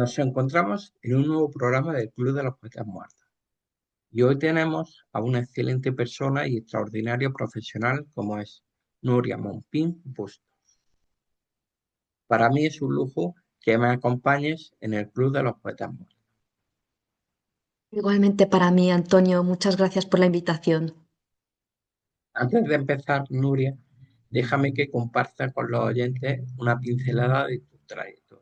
Nos encontramos en un nuevo programa del Club de los Poetas Muertos y hoy tenemos a una excelente persona y extraordinario profesional como es Nuria Monpín Bustos. Para mí es un lujo que me acompañes en el Club de los Poetas Muertos. Igualmente para mí, Antonio, muchas gracias por la invitación. Antes de empezar, Nuria, déjame que comparta con los oyentes una pincelada de tu trayectoria.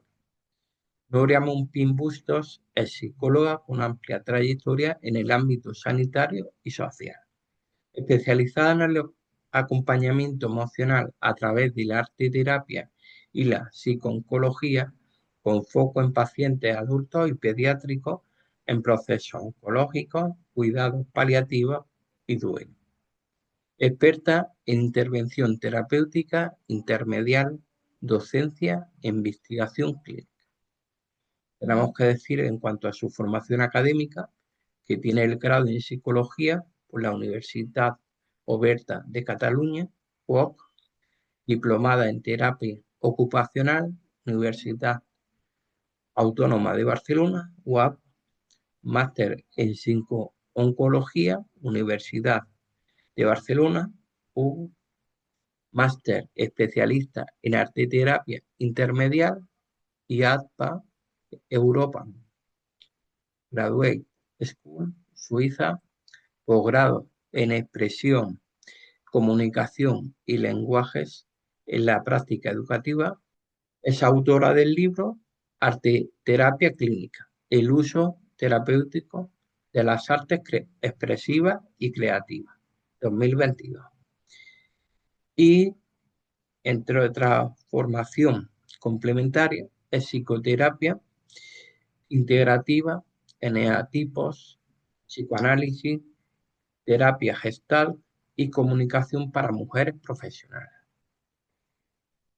Nuria Monpín Bustos es psicóloga con amplia trayectoria en el ámbito sanitario y social, especializada en el acompañamiento emocional a través de la arte terapia y la psicooncología, con foco en pacientes adultos y pediátricos en procesos oncológicos, cuidados paliativos y duelo. Experta en intervención terapéutica intermedial, docencia e investigación clínica. Tenemos que decir en cuanto a su formación académica que tiene el grado en psicología por la Universidad Oberta de Cataluña, UOC, diplomada en terapia ocupacional, Universidad Autónoma de Barcelona, UAB, máster en psico-oncología, Universidad de Barcelona, UB, máster especialista en arte terapia intermedial y ADPA Europa, Graduate School, Suiza, posgrado en expresión, comunicación y lenguajes en la práctica educativa. Es autora del libro Arte Terapia Clínica, el uso terapéutico de las artes expresivas y creativas, 2022. Y, entre otras formación complementaria, es psicoterapia integrativa, eneatipos, psicoanálisis, terapia gestal y comunicación para mujeres profesionales.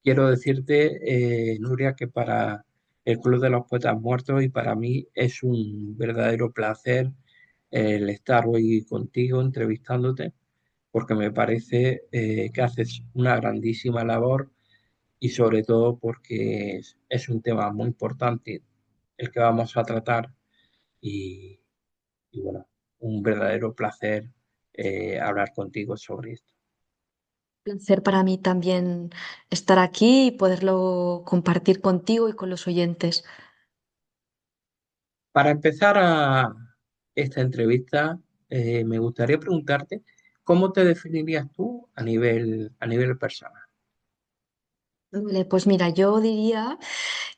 Quiero decirte, Nuria, que para el Club de los Poetas Muertos y para mí es un verdadero placer el estar hoy contigo entrevistándote, porque me parece que haces una grandísima labor y sobre todo porque es un tema muy importante el que vamos a tratar y, y bueno, un verdadero placer hablar contigo sobre esto. Placer para mí también estar aquí y poderlo compartir contigo y con los oyentes. Para empezar esta entrevista, me gustaría preguntarte cómo te definirías tú a nivel personal. Vale, pues mira, yo diría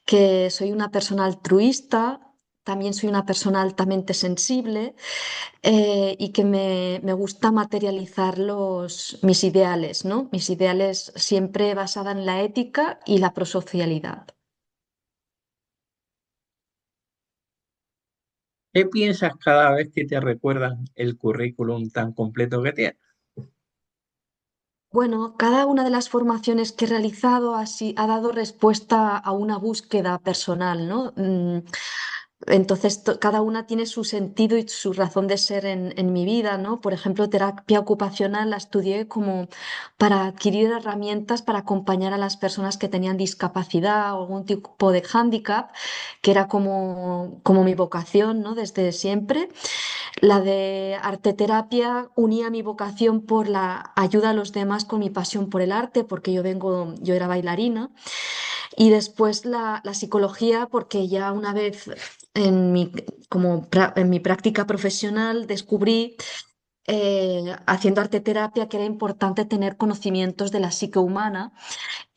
que soy una persona altruista, también soy una persona altamente sensible y que me gusta materializar mis ideales, ¿no? Mis ideales siempre basada en la ética y la prosocialidad. ¿Qué piensas cada vez que te recuerdan el currículum tan completo que tienes? Bueno, cada una de las formaciones que he realizado ha dado respuesta a una búsqueda personal, ¿no? Entonces, cada una tiene su sentido y su razón de ser en mi vida, ¿no? Por ejemplo, terapia ocupacional la estudié como para adquirir herramientas para acompañar a las personas que tenían discapacidad o algún tipo de hándicap, que era como mi vocación, ¿no? Desde siempre. La de arteterapia unía mi vocación por la ayuda a los demás con mi pasión por el arte, porque yo era bailarina. Y después la psicología, porque ya una vez en mi práctica profesional descubrí, haciendo arteterapia, que era importante tener conocimientos de la psique humana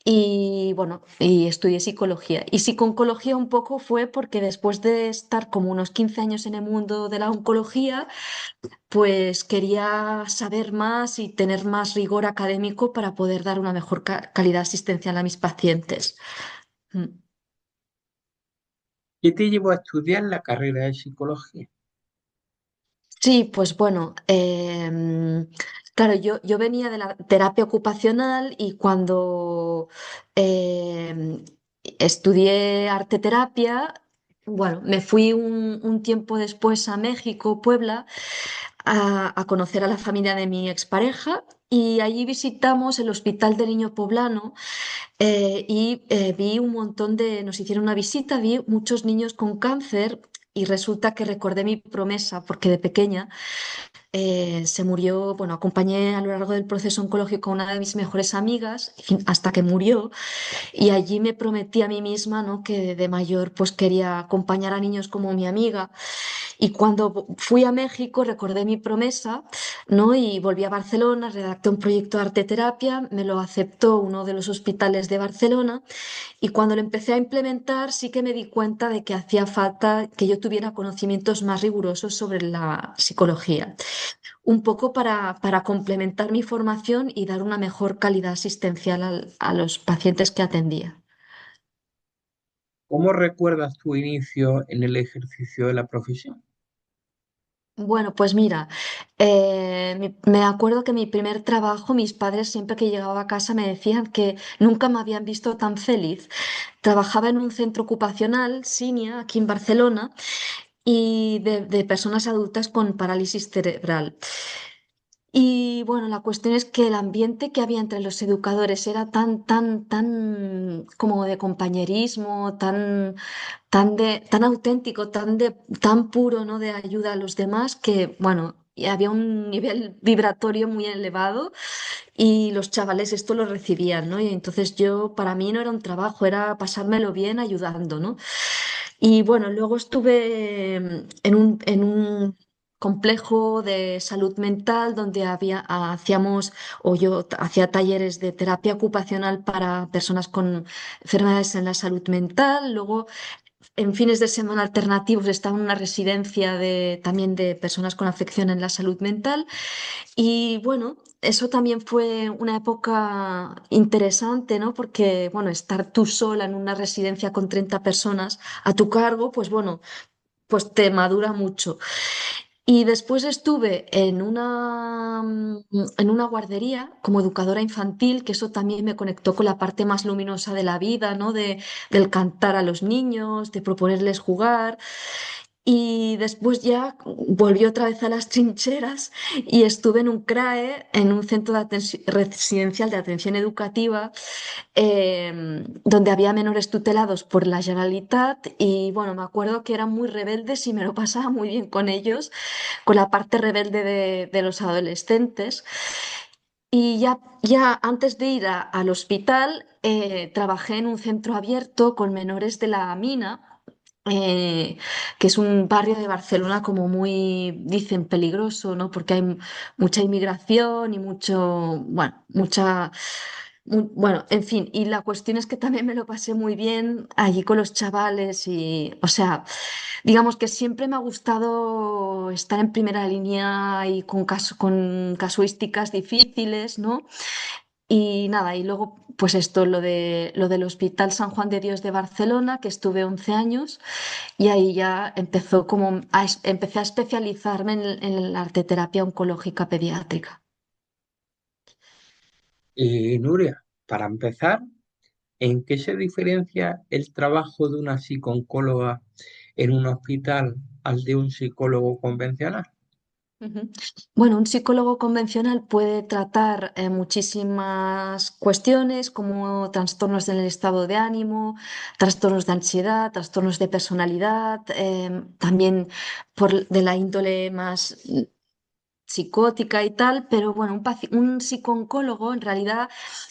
y bueno, y estudié psicología. Y psico-oncología un poco fue porque después de estar como unos 15 años en el mundo de la oncología, pues quería saber más y tener más rigor académico para poder dar una mejor calidad asistencial a mis pacientes. Mm. ¿Qué te llevó a estudiar la carrera de psicología? Sí, pues bueno, claro, yo venía de la terapia ocupacional y cuando estudié arte terapia, bueno, me fui un tiempo después a México, Puebla, a conocer a la familia de mi expareja. Y allí visitamos el Hospital del Niño Poblano vi un montón nos hicieron una visita, vi muchos niños con cáncer y resulta que recordé mi promesa porque de pequeña se murió, bueno, acompañé a lo largo del proceso oncológico a una de mis mejores amigas hasta que murió. Y allí me prometí a mí misma, ¿no? Que de mayor pues quería acompañar a niños como mi amiga. Y cuando fui a México recordé mi promesa, ¿no? Y volví a Barcelona, redacté un proyecto de arte terapia, me lo aceptó uno de los hospitales de Barcelona y cuando lo empecé a implementar sí que me di cuenta de que hacía falta que yo tuviera conocimientos más rigurosos sobre la psicología, un poco para complementar mi formación y dar una mejor calidad asistencial a los pacientes que atendía. ¿Cómo recuerdas tu inicio en el ejercicio de la profesión? Bueno, pues mira, me acuerdo que mi primer trabajo, mis padres siempre que llegaba a casa me decían que nunca me habían visto tan feliz. Trabajaba en un centro ocupacional, Sinia, aquí en Barcelona, y de personas adultas con parálisis cerebral. Y bueno, la cuestión es que el ambiente que había entre los educadores era tan como de compañerismo, tan auténtico, tan puro, ¿no? De ayuda a los demás, que bueno, y había un nivel vibratorio muy elevado y los chavales esto lo recibían, ¿no? Y entonces para mí no era un trabajo, era pasármelo bien ayudando, ¿no? Y bueno, luego estuve en un complejo de salud mental donde yo hacía talleres de terapia ocupacional para personas con enfermedades en la salud mental. Luego, en fines de semana alternativos, estaba en una residencia también de personas con afección en la salud mental. Y bueno, eso también fue una época interesante, ¿no? Porque, bueno, estar tú sola en una residencia con 30 personas a tu cargo, pues bueno, pues te madura mucho. Y después estuve en una guardería como educadora infantil, que eso también me conectó con la parte más luminosa de la vida, ¿no? Del cantar a los niños, de proponerles jugar. Y después ya volví otra vez a las trincheras y estuve en un CRAE, en un centro residencial de atención educativa, donde había menores tutelados por la Generalitat y bueno, me acuerdo que eran muy rebeldes y me lo pasaba muy bien con ellos, con la parte rebelde de los adolescentes. Y ya antes de ir al hospital, trabajé en un centro abierto con menores de la Mina, eh, que es un barrio de Barcelona como muy, dicen, peligroso, ¿no? Porque hay mucha inmigración y bueno, en fin, y la cuestión es que también me lo pasé muy bien allí con los chavales y, o sea, digamos que siempre me ha gustado estar en primera línea y con casuísticas difíciles, ¿no? Y nada, y luego, pues esto, lo del Hospital San Juan de Dios de Barcelona, que estuve 11 años, y ahí ya empecé a especializarme en la arteterapia oncológica pediátrica. Nuria, para empezar, ¿en qué se diferencia el trabajo de una psicooncóloga en un hospital al de un psicólogo convencional? Ujú. Bueno, un psicólogo convencional puede tratar muchísimas cuestiones como trastornos del estado de ánimo, trastornos de ansiedad, trastornos de personalidad, también de la índole más psicótica y tal, pero bueno, un psicooncólogo en realidad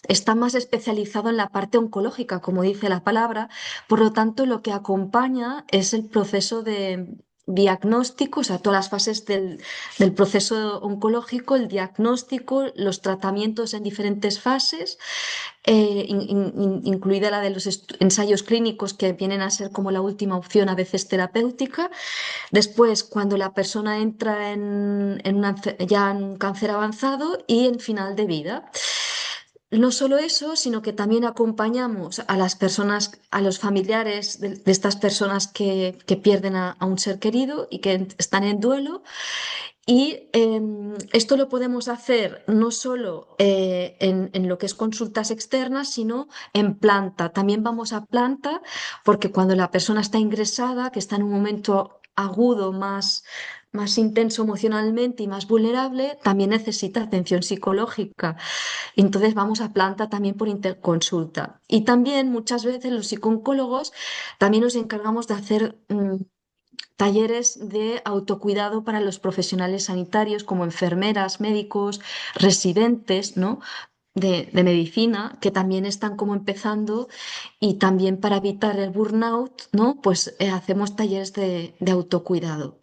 está más especializado en la parte oncológica, como dice la palabra, por lo tanto lo que acompaña es el proceso de diagnóstico, o sea, todas las fases del proceso oncológico, el diagnóstico, los tratamientos en diferentes fases, incluida la de los ensayos clínicos que vienen a ser como la última opción a veces terapéutica. Después, cuando la persona entra ya en un cáncer avanzado y en final de vida. No solo eso, sino que también acompañamos a las personas, a los familiares de estas personas que pierden a un ser querido y que están en duelo. Y esto lo podemos hacer no solo en lo que es consultas externas, sino en planta. También vamos a planta porque cuando la persona está ingresada, que está en un momento agudo, más intenso emocionalmente y más vulnerable, también necesita atención psicológica. Entonces vamos a planta también por interconsulta. Y también muchas veces los psicólogos también nos encargamos de hacer talleres de autocuidado para los profesionales sanitarios como enfermeras, médicos, residentes, ¿no? De medicina, que también están como empezando, y también para evitar el burnout, ¿no? Pues hacemos talleres de autocuidado.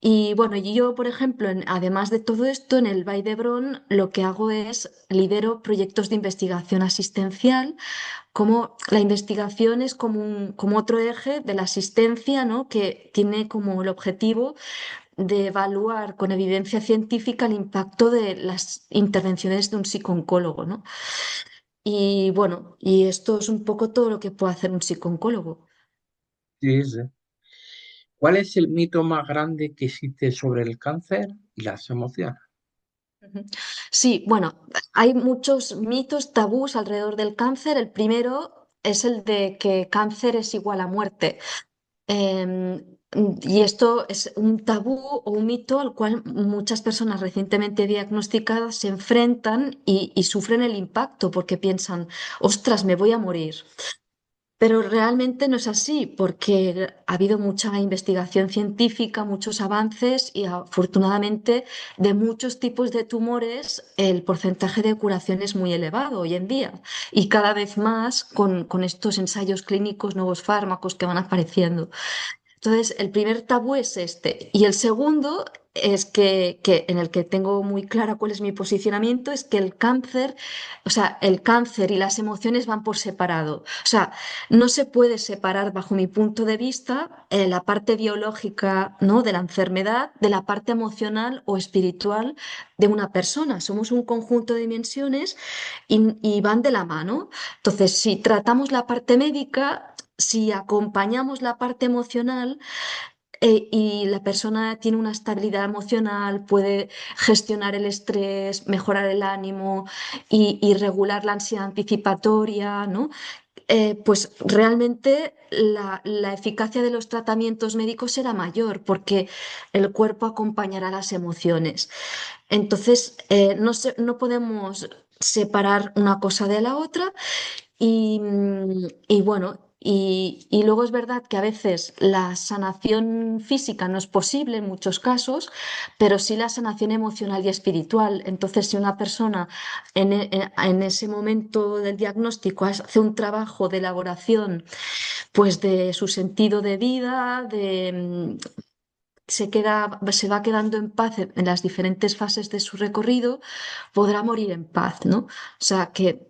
Y bueno, y yo, por ejemplo, además de todo esto, en el Vall d'Hebron lo que hago es lidero proyectos de investigación asistencial, como la investigación es como otro eje de la asistencia, ¿no? Que tiene como el objetivo de evaluar con evidencia científica el impacto de las intervenciones de un psicooncólogo, ¿no? Y bueno, y esto es un poco todo lo que puede hacer un psicooncólogo. Sí, sí. ¿Cuál es el mito más grande que existe sobre el cáncer y las emociones? Ujú. Sí, bueno, hay muchos mitos, tabús alrededor del cáncer. El primero es el de que cáncer es igual a muerte. Em, y esto es un tabú o un mito al cual muchas personas recientemente diagnosticadas se enfrentan y sufren el impacto porque piensan, ostras, me voy a morir. Pero realmente no es así, porque ha habido mucha investigación científica, muchos avances y afortunadamente de muchos tipos de tumores el porcentaje de curación es muy elevado hoy en día y cada vez más con estos ensayos clínicos, nuevos fármacos que van apareciendo. Entonces, el primer tabú es este. Y el segundo es que en el que tengo muy clara cuál es mi posicionamiento, es que el cáncer, o sea, el cáncer y las emociones van por separado. O sea, no se puede separar, bajo mi punto de vista, la parte biológica, ¿no? de la enfermedad de la parte emocional o espiritual de una persona. Somos un conjunto de dimensiones y van de la mano. Entonces, si tratamos la parte médica, si acompañamos la parte emocional y la persona tiene una estabilidad emocional, puede gestionar el estrés, mejorar el ánimo y regular la ansiedad anticipatoria, ¿no? Pues realmente la eficacia de los tratamientos médicos será mayor porque el cuerpo acompañará las emociones. Entonces, no podemos separar una cosa de la otra y bueno, y luego es verdad que a veces la sanación física no es posible en muchos casos, pero sí la sanación emocional y espiritual. Entonces, si una persona en ese momento del diagnóstico hace un trabajo de elaboración, pues de su sentido de vida, se va quedando en paz en las diferentes fases de su recorrido, podrá morir en paz, ¿no? O sea, que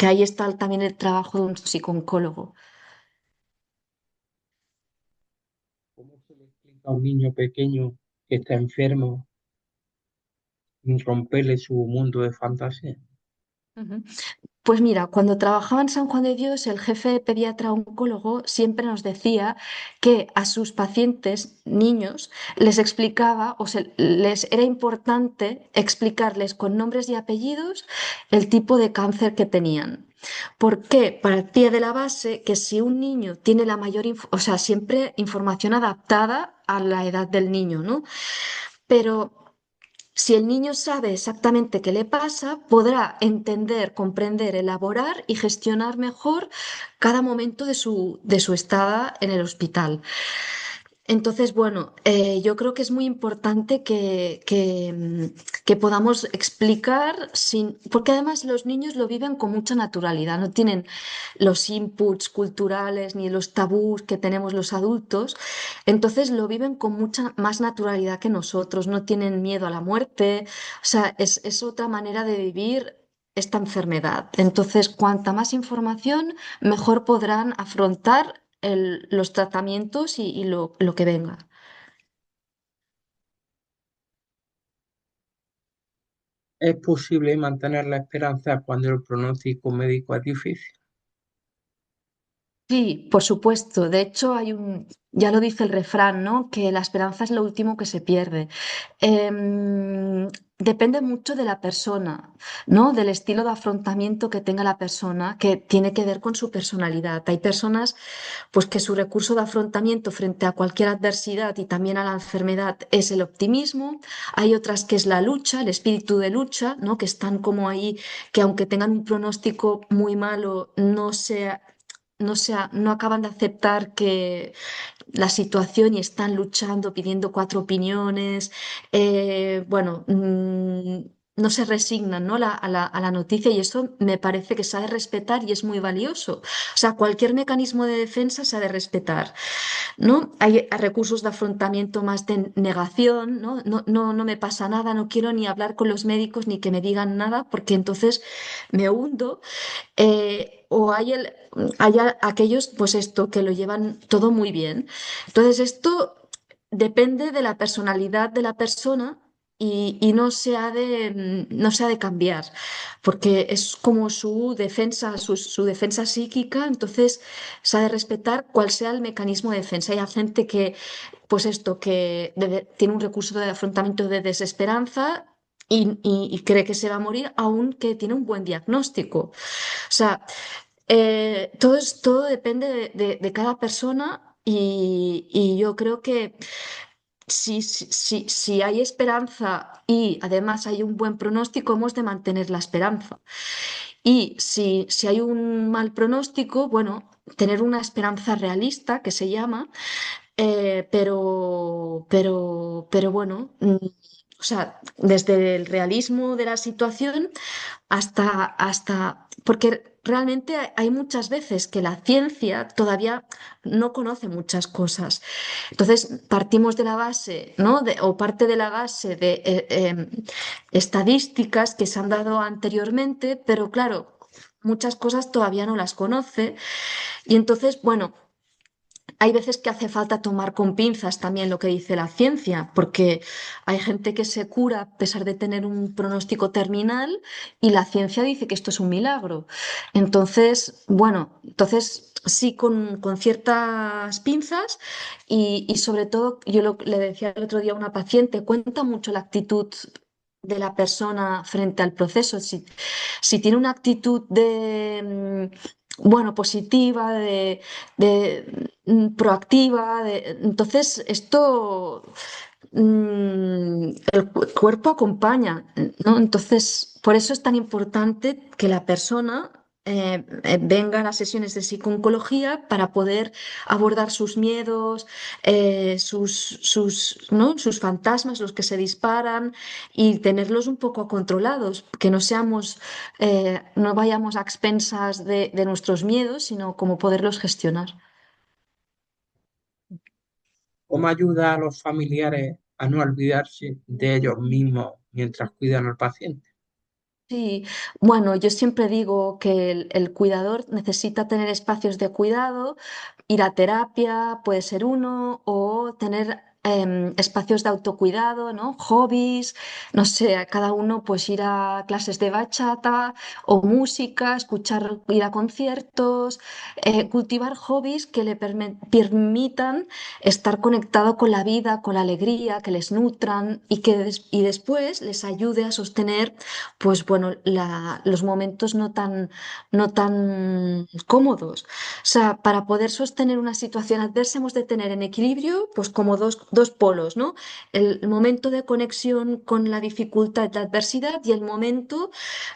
ahí está también el trabajo de un psicooncólogo. ¿Cómo se le explica a un niño pequeño que está enfermo sin romperle su mundo de fantasía? Ujú. Pues mira, cuando trabajaba en San Juan de Dios, el jefe pediatra oncólogo siempre nos decía que a sus pacientes niños les explicaba les era importante explicarles con nombres y apellidos el tipo de cáncer que tenían. ¿Por qué? Partía de la base que si un niño tiene la o sea, siempre información adaptada a la edad del niño, ¿no? Pero si el niño sabe exactamente qué le pasa, podrá entender, comprender, elaborar y gestionar mejor cada momento de su estada en el hospital. Entonces, bueno, yo creo que es muy importante que podamos explicar porque además los niños lo viven con mucha naturalidad, no tienen los inputs culturales ni los tabús que tenemos los adultos, entonces lo viven con mucha más naturalidad que nosotros, no tienen miedo a la muerte, o sea, es otra manera de vivir esta enfermedad. Entonces, cuanta más información, mejor podrán afrontar los tratamientos y lo que venga. ¿Es posible mantener la esperanza cuando el pronóstico médico es difícil? Sí, por supuesto. De hecho, ya lo dice el refrán, ¿no? Que la esperanza es lo último que se pierde. Em, depende mucho de la persona, ¿no? Del estilo de afrontamiento que tenga la persona, que tiene que ver con su personalidad. Hay personas, pues, que su recurso de afrontamiento frente a cualquier adversidad y también a la enfermedad es el optimismo. Hay otras que es la lucha, el espíritu de lucha, ¿no? Que están como ahí, que aunque tengan un pronóstico muy malo, no acaban de aceptar que la situación y están luchando, pidiendo cuatro opiniones, bueno, no se resignan, ¿no? A la noticia y eso me parece que se ha de respetar y es muy valioso. O sea, cualquier mecanismo de defensa se ha de respetar, ¿no? Hay recursos de afrontamiento más de negación, ¿no? No me pasa nada, no quiero ni hablar con los médicos ni que me digan nada porque entonces me hundo. O aquellos, pues esto, que lo llevan todo muy bien. Entonces, esto depende de la personalidad de la persona y no se ha de cambiar, porque es como su defensa psíquica, entonces se ha de respetar cuál sea el mecanismo de defensa. Hay gente que, pues esto, tiene un recurso de afrontamiento de desesperanza. Y cree que se va a morir, aunque tiene un buen diagnóstico. O sea, todo depende de cada persona y yo creo que si hay esperanza y además hay un buen pronóstico, hemos de mantener la esperanza. Y si hay un mal pronóstico, bueno, tener una esperanza realista, que se llama, pero bueno, o sea, desde el realismo de la situación porque realmente hay muchas veces que la ciencia todavía no conoce muchas cosas. Entonces, partimos de la base, ¿no? O parte de la base de estadísticas que se han dado anteriormente, pero claro, muchas cosas todavía no las conoce. Y entonces, bueno. Hay veces que hace falta tomar con pinzas también lo que dice la ciencia, porque hay gente que se cura a pesar de tener un pronóstico terminal y la ciencia dice que esto es un milagro. Entonces, bueno, sí con ciertas pinzas y sobre todo, le decía el otro día a una paciente, cuenta mucho la actitud de la persona frente al proceso. Si tiene una actitud bueno, positiva, proactiva. Entonces, esto, el cuerpo acompaña, ¿no? Entonces, por eso es tan importante que la persona venga a las sesiones de psicooncología para poder abordar sus miedos, ¿no? Sus fantasmas, los que se disparan, y tenerlos un poco controlados, que no vayamos a expensas de nuestros miedos, sino como poderlos gestionar. ¿Cómo ayuda a los familiares a no olvidarse de ellos mismos mientras cuidan al paciente? Sí, bueno, yo siempre digo que el cuidador necesita tener espacios de cuidado, ir a terapia puede ser uno, o tener espacios de autocuidado, ¿no? Hobbies, no sé, a cada uno pues ir a clases de bachata o música, ir a conciertos, cultivar hobbies que le permitan estar conectado con la vida, con la alegría, que les nutran y después les ayude a sostener pues bueno, los momentos no tan cómodos. O sea, para poder sostener una situación adversa hemos de tener en equilibrio, pues como dos polos, ¿no? El momento de conexión con la dificultad, la adversidad y el momento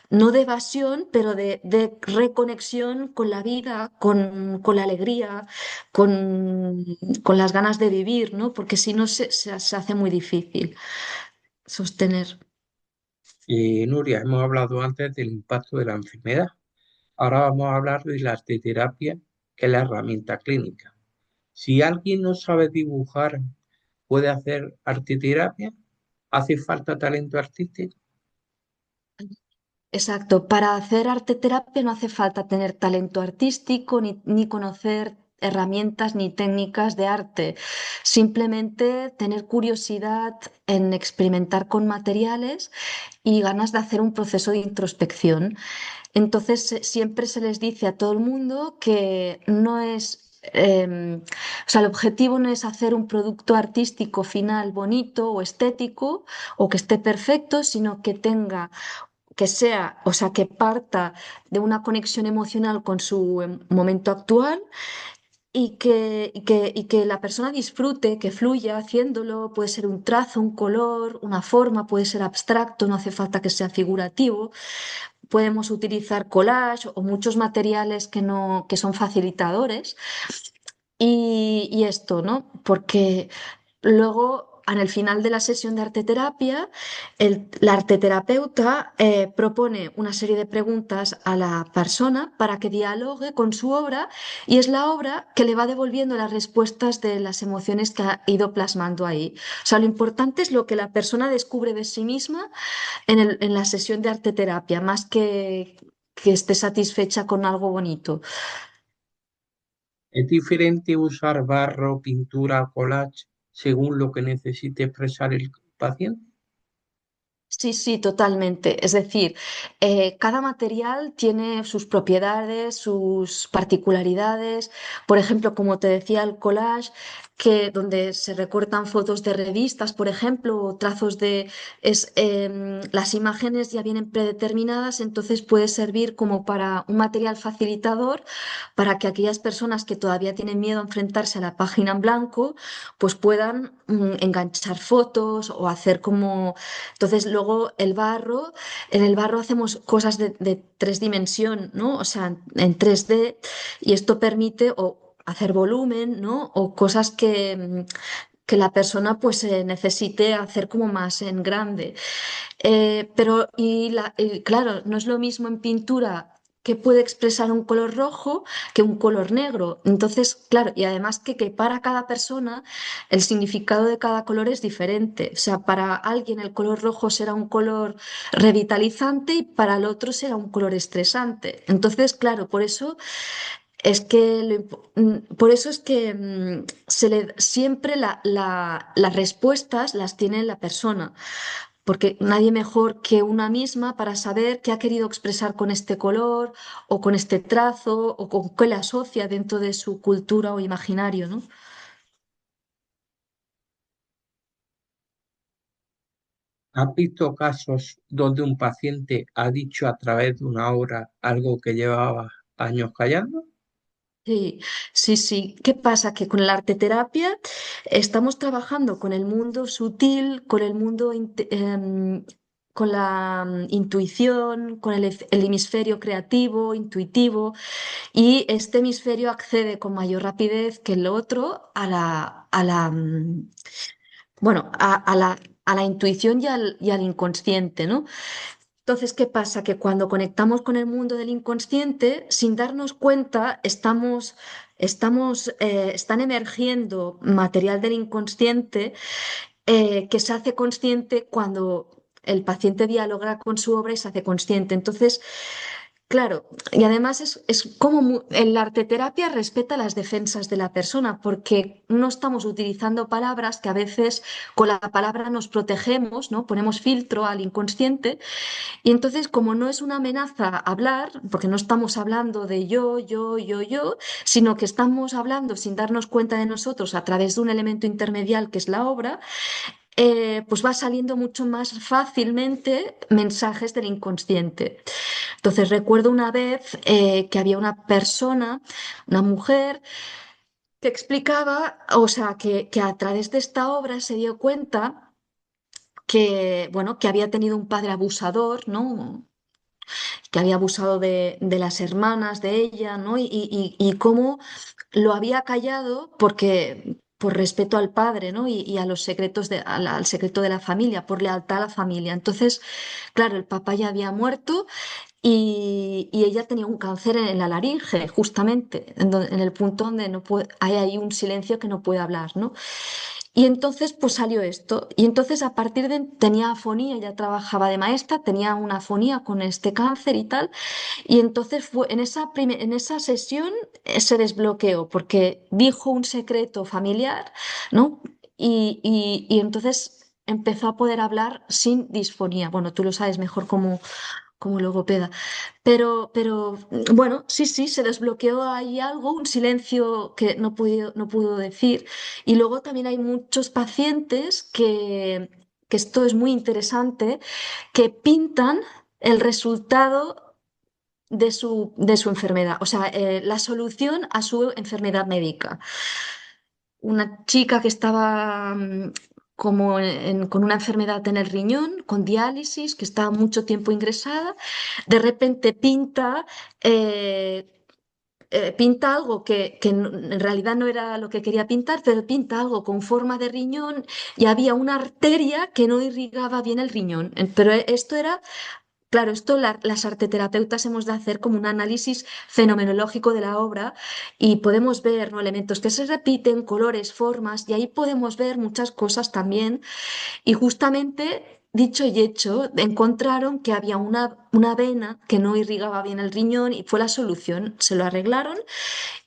no de evasión, pero de reconexión con la vida, con la alegría, con las ganas de vivir, ¿no? Porque si no se hace muy difícil sostener. Y Nuria, hemos hablado antes del impacto de la enfermedad. Ahora vamos a hablar de la arteterapia, que es la herramienta clínica. Si alguien no sabe dibujar, ¿puede hacer arteterapia? ¿Hace falta talento artístico? Exacto, para hacer arte terapia no hace falta tener talento artístico ni conocer herramientas ni técnicas de arte, simplemente tener curiosidad en experimentar con materiales y ganas de hacer un proceso de introspección. Entonces, siempre se les dice a todo el mundo que no es o sea, el objetivo no es hacer un producto artístico final bonito o estético o que esté perfecto, sino que tenga, que sea, o sea, que parta de una conexión emocional con su momento actual y que la persona disfrute, que fluya haciéndolo, puede ser un trazo, un color, una forma, puede ser abstracto, no hace falta que sea figurativo. Podemos utilizar collage o muchos materiales que no, que son facilitadores. Y esto, ¿no? Porque luego, en el final de la sesión de arteterapia, la arteterapeuta propone una serie de preguntas a la persona para que dialogue con su obra y es la obra que le va devolviendo las respuestas de las emociones que ha ido plasmando ahí. O sea, lo importante es lo que la persona descubre de sí misma en la sesión de arteterapia, más que esté satisfecha con algo bonito. ¿Es diferente usar barro, pintura o collage según lo que necesite expresar el paciente? Sí, sí, totalmente. Es decir, cada material tiene sus propiedades, sus particularidades. Por ejemplo, como te decía, el collage, que donde se recortan fotos de revistas, por ejemplo, o trazos de... las imágenes ya vienen predeterminadas, entonces puede servir como para un material facilitador para que aquellas personas que todavía tienen miedo a enfrentarse a la página en blanco, pues puedan enganchar fotos o hacer como entonces, luego en el barro hacemos cosas de tres dimensiones, ¿no? O sea, en 3D, y esto permite o hacer volumen, ¿no? O cosas que la persona pues necesite hacer como más en grande. Pero claro, no es lo mismo en pintura que puede expresar un color rojo que un color negro. Entonces, claro, y además que para cada persona el significado de cada color es diferente. O sea, para alguien el color rojo será un color revitalizante y para el otro será un color estresante. Entonces, claro, por eso es que siempre las respuestas las tiene la persona porque nadie mejor que una misma para saber qué ha querido expresar con este color o con este trazo o con qué le asocia dentro de su cultura o imaginario, ¿no? ¿Has visto casos donde un paciente ha dicho a través de una obra algo que llevaba años callando? Sí, sí, sí. ¿Qué pasa? Que con la arteterapia estamos trabajando con el mundo sutil, con el mundo, con la intuición, con el hemisferio creativo, intuitivo. Y este hemisferio accede con mayor rapidez que el otro bueno, a la intuición y al inconsciente, ¿no? Entonces, ¿qué pasa? Que cuando conectamos con el mundo del inconsciente, sin darnos cuenta, están emergiendo material del inconsciente que se hace consciente cuando el paciente dialoga con su obra y se hace consciente. Entonces, claro, y además es como la arteterapia respeta las defensas de la persona, porque no estamos utilizando palabras que a veces con la palabra nos protegemos, ¿no? Ponemos filtro al inconsciente y entonces, como no es una amenaza hablar, porque no estamos hablando de yo, sino que estamos hablando sin darnos cuenta de nosotros a través de un elemento intermedial que es la obra, pues va saliendo mucho más fácilmente mensajes del inconsciente. Entonces, recuerdo una vez que había una persona, una mujer, que explicaba, o sea, que a través de esta obra se dio cuenta que, bueno, que había tenido un padre abusador, ¿no? Que había abusado de las hermanas de ella, ¿no? Y cómo lo había callado porque por respeto al padre, ¿no? Y a los secretos al secreto de la familia, por lealtad a la familia. Entonces, claro, el papá ya había muerto y ella tenía un cáncer en la laringe, justamente, en el punto donde no puede, hay ahí un silencio que no puede hablar, ¿no? Y entonces pues salió esto. Y entonces a partir de tenía afonía, ella trabajaba de maestra, tenía una afonía con este cáncer y tal. Y entonces fue en esa sesión se desbloqueó porque dijo un secreto familiar, ¿no? Y entonces empezó a poder hablar sin disfonía. Bueno, tú lo sabes mejor como logopeda. Pero bueno, sí, sí, se desbloqueó ahí algo, un silencio que no pudo decir. Y luego también hay muchos pacientes que esto es muy interesante, que pintan el resultado de su enfermedad, o sea, la solución a su enfermedad médica. Una chica que estaba como con una enfermedad en el riñón, con diálisis, que estaba mucho tiempo ingresada, de repente eh, pinta algo en realidad no era lo que quería pintar, pero pinta algo con forma de riñón y había una arteria que no irrigaba bien el riñón. Pero esto era claro, esto las arteterapeutas hemos de hacer como un análisis fenomenológico de la obra y podemos ver, ¿no?, elementos que se repiten, colores, formas, y ahí podemos ver muchas cosas también. Y justamente, dicho y hecho, encontraron que había una vena que no irrigaba bien el riñón y fue la solución. Se lo arreglaron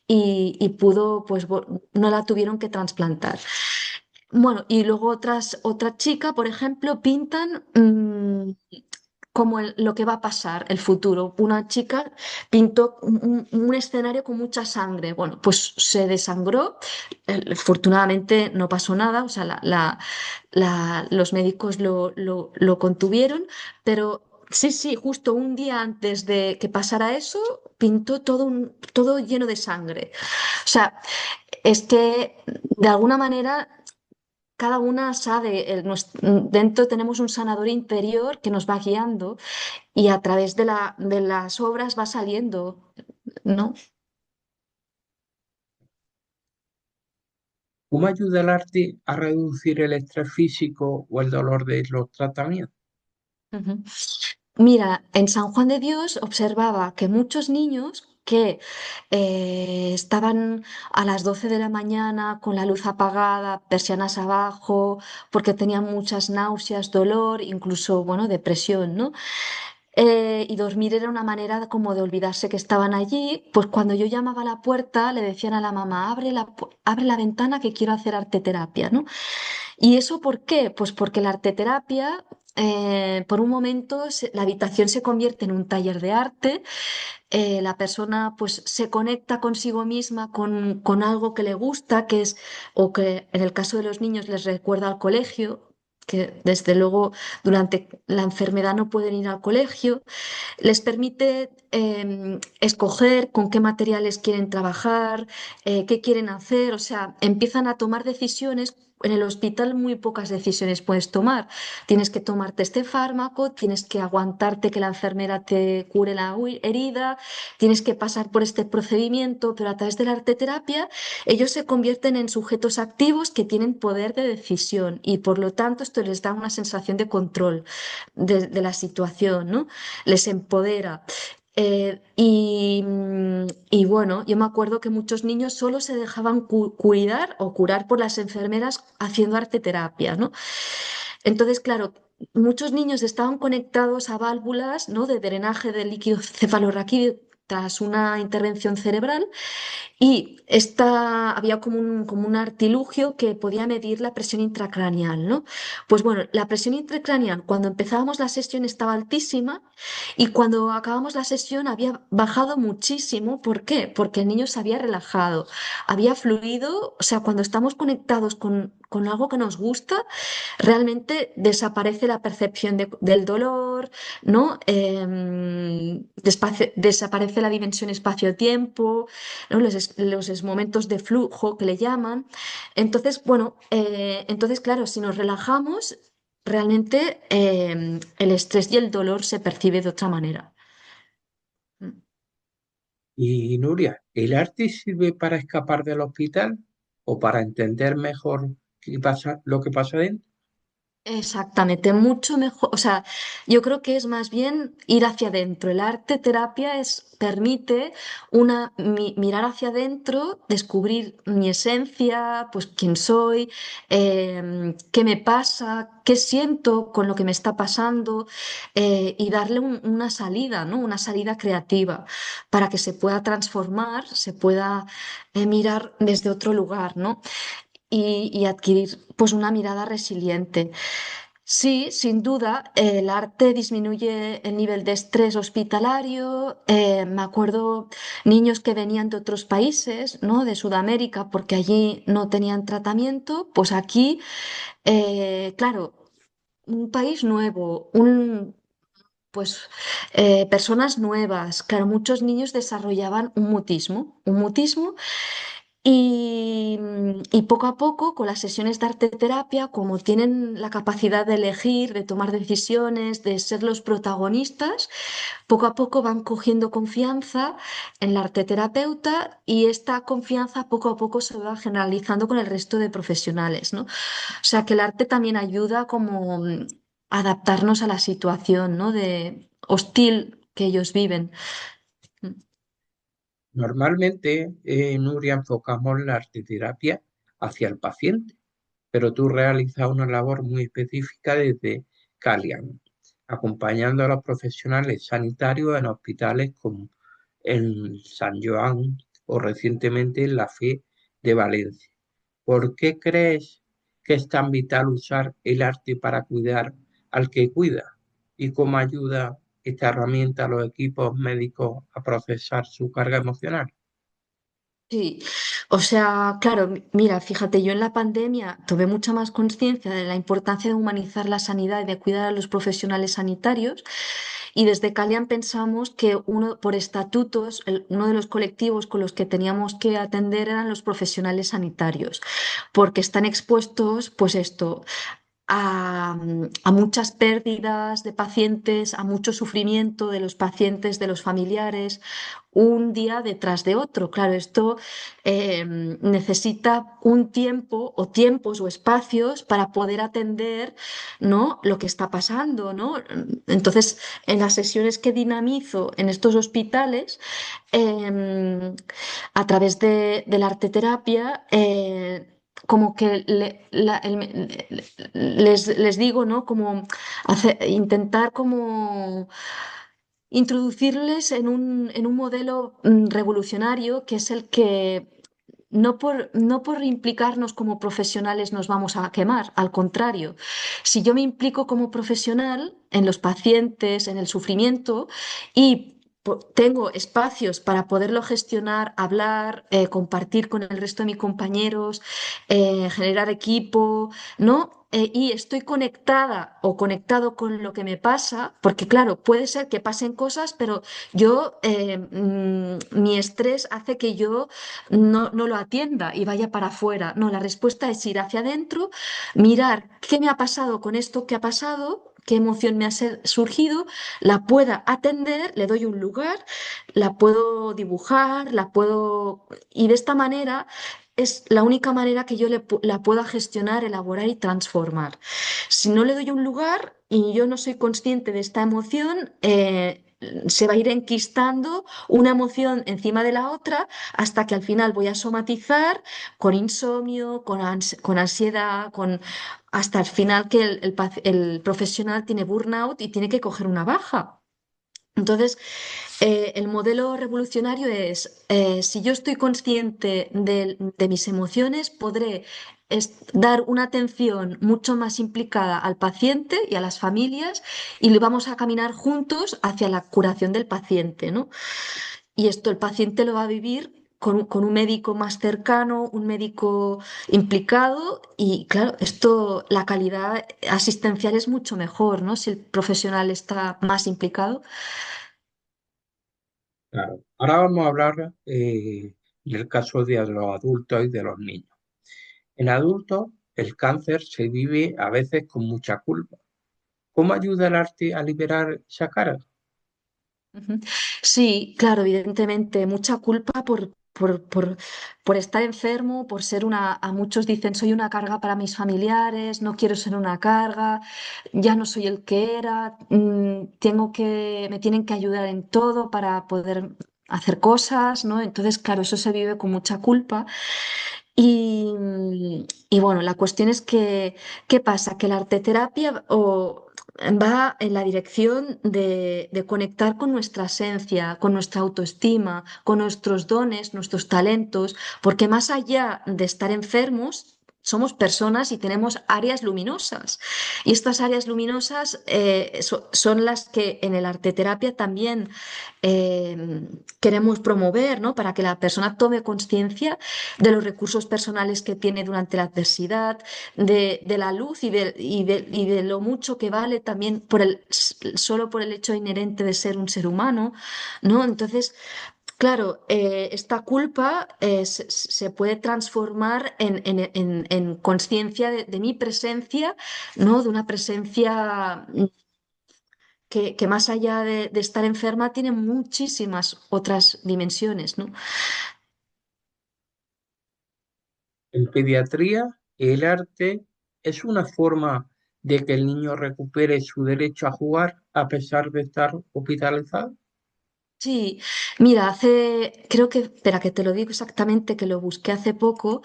y pudo, pues no la tuvieron que trasplantar. Bueno, y luego otra chica, por ejemplo, pintan como lo que va a pasar, el futuro. Una chica pintó un escenario con mucha sangre. Bueno, pues se desangró. Afortunadamente no pasó nada, o sea, los médicos lo contuvieron, pero sí, sí, justo un día antes de que pasara eso, pintó todo lleno de sangre. O sea, es que de alguna manera cada una sabe, dentro tenemos un sanador interior que nos va guiando y a través de las obras va saliendo, ¿no? ¿Cómo ayuda el arte a reducir el estrés físico o el dolor de los tratamientos? Ujú. Mira, en San Juan de Dios observaba que muchos niños que estaban a las 12 de la mañana con la luz apagada, persianas abajo, porque tenían muchas náuseas, dolor, incluso, bueno, depresión, ¿no? Y dormir era una manera como de olvidarse que estaban allí. Pues cuando yo llamaba a la puerta, le decían a la mamá, abre la ventana que quiero hacer arteterapia, ¿no? ¿Y eso por qué? Pues porque la arteterapia, por un momento, la habitación se convierte en un taller de arte, la persona pues se conecta consigo misma con algo que le gusta, que es, o que en el caso de los niños les recuerda al colegio, que desde luego durante la enfermedad no pueden ir al colegio, les permite escoger con qué materiales quieren trabajar, qué quieren hacer, o sea, empiezan a tomar decisiones. En el hospital muy pocas decisiones puedes tomar. Tienes que tomarte este fármaco, tienes que aguantarte que la enfermera te cure la herida, tienes que pasar por este procedimiento, pero a través de la arteterapia ellos se convierten en sujetos activos que tienen poder de decisión y por lo tanto esto les da una sensación de control de la situación, ¿no? Les empodera. Y bueno, yo me acuerdo que muchos niños solo se dejaban cuidar o curar por las enfermeras haciendo arteterapia, ¿no? Entonces, claro, muchos niños estaban conectados a válvulas, ¿no?, de drenaje del líquido cefalorraquídeo tras una intervención cerebral y había como un artilugio que podía medir la presión intracraneal, ¿no? Pues bueno, la presión intracraneal cuando empezábamos la sesión estaba altísima y cuando acabamos la sesión había bajado muchísimo. ¿Por qué? Porque el niño se había relajado, había fluido, o sea, cuando estamos conectados con algo que nos gusta, realmente desaparece la percepción del dolor, ¿no? Desaparece la dimensión espacio-tiempo, ¿no? Los momentos de flujo que le llaman. Entonces, bueno, entonces, claro, si nos relajamos, realmente el estrés y el dolor se percibe de otra manera. Mm. Y Nuria, ¿el arte sirve para escapar del hospital o para entender mejor lo que pasa dentro? Exactamente, mucho mejor. O sea, yo creo que es más bien ir hacia adentro. El arte terapia permite mirar hacia adentro, descubrir mi esencia, pues quién soy, qué me pasa, qué siento con lo que me está pasando, y darle una salida, ¿no? Una salida creativa para que se pueda transformar, se pueda mirar desde otro lugar, ¿no? Y adquirir pues una mirada resiliente. Sí, sin duda, el arte disminuye el nivel de estrés hospitalario. Me acuerdo niños que venían de otros países, ¿no? De Sudamérica, porque allí no tenían tratamiento. Pues aquí, claro, un país nuevo, pues personas nuevas. Claro, muchos niños desarrollaban un mutismo y poco a poco, con las sesiones de arte terapia, como tienen la capacidad de elegir, de tomar decisiones, de ser los protagonistas, poco a poco van cogiendo confianza en la arte terapeuta y esta confianza poco a poco se va generalizando con el resto de profesionales, ¿no? O sea que el arte también ayuda como adaptarnos a la situación, ¿no? De hostil que ellos viven. Mm. Normalmente, Nuria, enfocamos la arteterapia hacia el paciente, pero tú realizas una labor muy específica desde Calian, acompañando a los profesionales sanitarios en hospitales como en San Joan o recientemente en la FE de Valencia. ¿Por qué crees que es tan vital usar el arte para cuidar al que cuida? ¿Y cómo ayuda esta herramienta a los equipos médicos a procesar su carga emocional? Sí, o sea, claro, mira, fíjate, yo en la pandemia tomé mucha más conciencia de la importancia de humanizar la sanidad y de cuidar a los profesionales sanitarios y desde Calian pensamos que uno, por estatutos, uno de los colectivos con los que teníamos que atender eran los profesionales sanitarios, porque están expuestos, pues esto, a muchas pérdidas de pacientes, a mucho sufrimiento de los pacientes, de los familiares, un día detrás de otro. Claro, esto necesita un tiempo o tiempos o espacios para poder atender, ¿no? Lo que está pasando, ¿no? Entonces, en las sesiones que dinamizo en estos hospitales, a través de la arteterapia, como que les digo, ¿no? Como intentar como introducirles en un modelo revolucionario que es el que no por implicarnos como profesionales nos vamos a quemar, al contrario, si yo me implico como profesional en los pacientes, en el sufrimiento y tengo espacios para poderlo gestionar, hablar, compartir con el resto de mis compañeros, generar equipo, ¿no? Y estoy conectada o conectado con lo que me pasa, porque claro, puede ser que pasen cosas, pero mi estrés hace que yo no lo atienda y vaya para afuera. No, la respuesta es ir hacia adentro, mirar qué me ha pasado con esto que ha pasado, qué emoción me ha surgido, la pueda atender, le doy un lugar, la puedo dibujar, la puedo... Y de esta manera es la única manera que yo la pueda gestionar, elaborar y transformar. Si no le doy un lugar y yo no soy consciente de esta emoción, se va a ir enquistando una emoción encima de la otra hasta que al final voy a somatizar con insomnio, con ansiedad, hasta el final que el profesional tiene burnout y tiene que coger una baja. Entonces, el modelo revolucionario es, si yo estoy consciente de mis emociones, podré dar una atención mucho más implicada al paciente y a las familias y le vamos a caminar juntos hacia la curación del paciente, ¿no? Y esto el paciente lo va a vivir con un médico más cercano, un médico implicado y claro, esto, la calidad asistencial es mucho mejor, ¿no? Si el profesional está más implicado. Claro. Ahora vamos a hablar del caso de los adultos y de los niños. En adultos, el cáncer se vive a veces con mucha culpa. ¿Cómo ayuda el arte a liberar esa carga? Ujú. Sí, claro, evidentemente, mucha culpa por estar enfermo, por ser una, a muchos dicen, soy una carga para mis familiares, no quiero ser una carga, ya no soy el que era, me tienen que ayudar en todo para poder hacer cosas, ¿no? Entonces, claro, eso se vive con mucha culpa. Y bueno, la cuestión es que, ¿qué pasa? Que la arteterapia va en la dirección de conectar con nuestra esencia, con nuestra autoestima, con nuestros dones, nuestros talentos, porque más allá de estar enfermos, somos personas y tenemos áreas luminosas. Y estas áreas luminosas son las que en el arteterapia también queremos promover, ¿no? Para que la persona tome conciencia de los recursos personales que tiene durante la adversidad, de la luz y de lo mucho que vale también solo por el hecho inherente de ser un ser humano, ¿no? Entonces, claro, esta culpa se puede transformar en conciencia de mi presencia, ¿no? De una presencia que más allá de estar enferma tiene muchísimas otras dimensiones, ¿no? En pediatría, el arte es una forma de que el niño recupere su derecho a jugar a pesar de estar hospitalizado. Sí, mira, creo que, espera, que te lo digo exactamente, que lo busqué hace poco.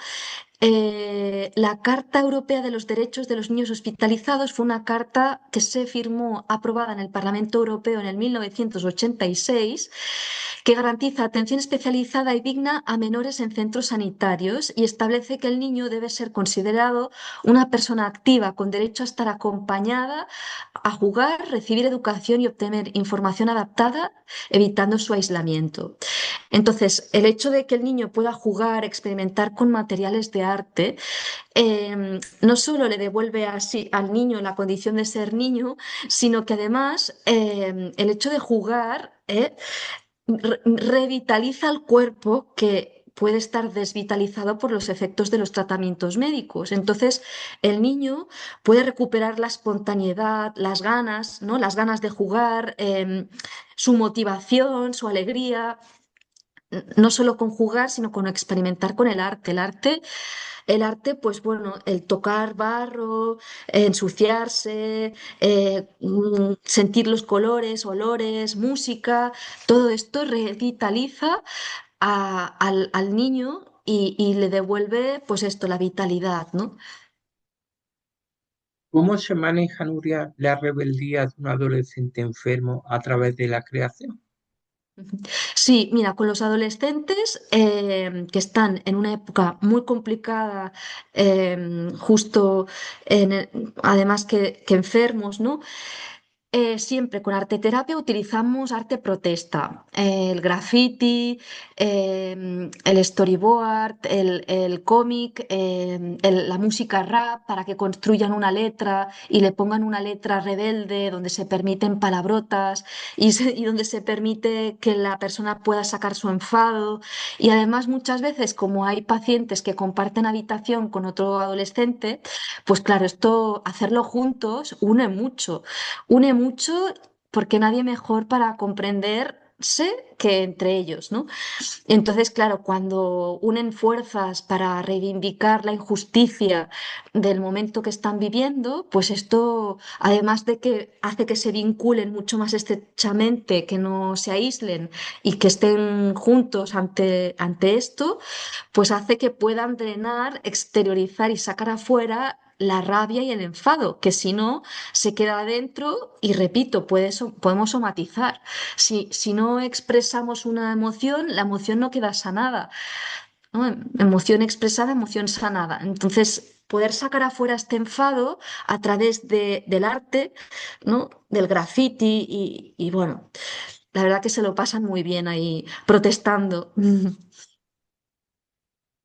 La Carta Europea de los Derechos de los Niños Hospitalizados fue una carta que se firmó, aprobada en el Parlamento Europeo en el 1986, que garantiza atención especializada y digna a menores en centros sanitarios y establece que el niño debe ser considerado una persona activa con derecho a estar acompañada, a jugar, recibir educación y obtener información adaptada, evitando su aislamiento. Entonces, el hecho de que el niño pueda jugar, experimentar con materiales de arte, no solo le devuelve así al niño la condición de ser niño, sino que además el hecho de jugar revitaliza el cuerpo que puede estar desvitalizado por los efectos de los tratamientos médicos. Entonces, el niño puede recuperar la espontaneidad, las ganas, ¿no? Las ganas de jugar, su motivación, su alegría no solo con jugar, sino con experimentar con el arte. El arte, pues bueno, el tocar barro, ensuciarse, sentir los colores, olores, música, todo esto revitaliza al niño y le devuelve, pues esto, la vitalidad, ¿no? ¿Cómo se maneja, Nuria, la rebeldía de un adolescente enfermo a través de la creación? Sí, mira, con los adolescentes que están en una época muy complicada, justo además que enfermos, ¿no? Siempre con arte terapia utilizamos arte protesta, el graffiti, el storyboard, el cómic, la música rap para que construyan una letra y le pongan una letra rebelde donde se permiten palabrotas y donde se permite que la persona pueda sacar su enfado. Y además muchas veces como hay pacientes que comparten habitación con otro adolescente, pues claro, esto hacerlo juntos une mucho porque nadie mejor para comprenderse que entre ellos, ¿no? Entonces, claro, cuando unen fuerzas para reivindicar la injusticia del momento que están viviendo, pues esto, además de que hace que se vinculen mucho más estrechamente, que no se aíslen y que estén juntos ante esto, pues hace que puedan drenar, exteriorizar y sacar afuera la rabia y el enfado, que si no se queda adentro y repito, podemos somatizar. Si no expresamos una emoción, la emoción no queda sanada, ¿no? Emoción expresada, emoción sanada. Entonces, poder sacar afuera este enfado a través del arte, ¿no? Del graffiti y bueno, la verdad que se lo pasan muy bien ahí protestando.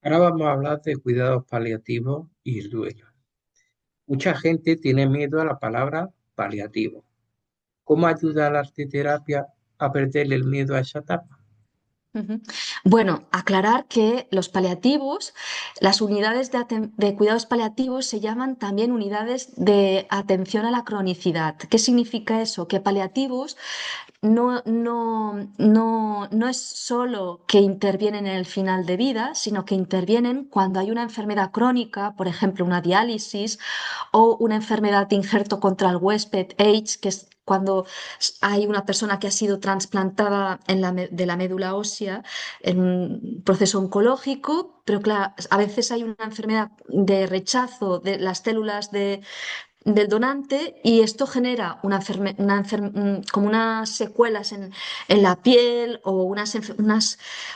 Ahora vamos a hablar de cuidados paliativos y el duelo. Mucha gente tiene miedo a la palabra paliativo. ¿Cómo ayuda la arteterapia a perderle el miedo a esa etapa? Ujú. Bueno, aclarar que los paliativos, las unidades de cuidados paliativos se llaman también unidades de atención a la cronicidad. ¿Qué significa eso? Que paliativos no es solo que intervienen en el final de vida, sino que intervienen cuando hay una enfermedad crónica, por ejemplo, una diálisis o una enfermedad de injerto contra el huésped, AIDS, que es cuando hay una persona que ha sido trasplantada de la médula ósea en un proceso oncológico, pero claro, a veces hay una enfermedad de rechazo de las células del donante y esto genera como unas secuelas en la piel o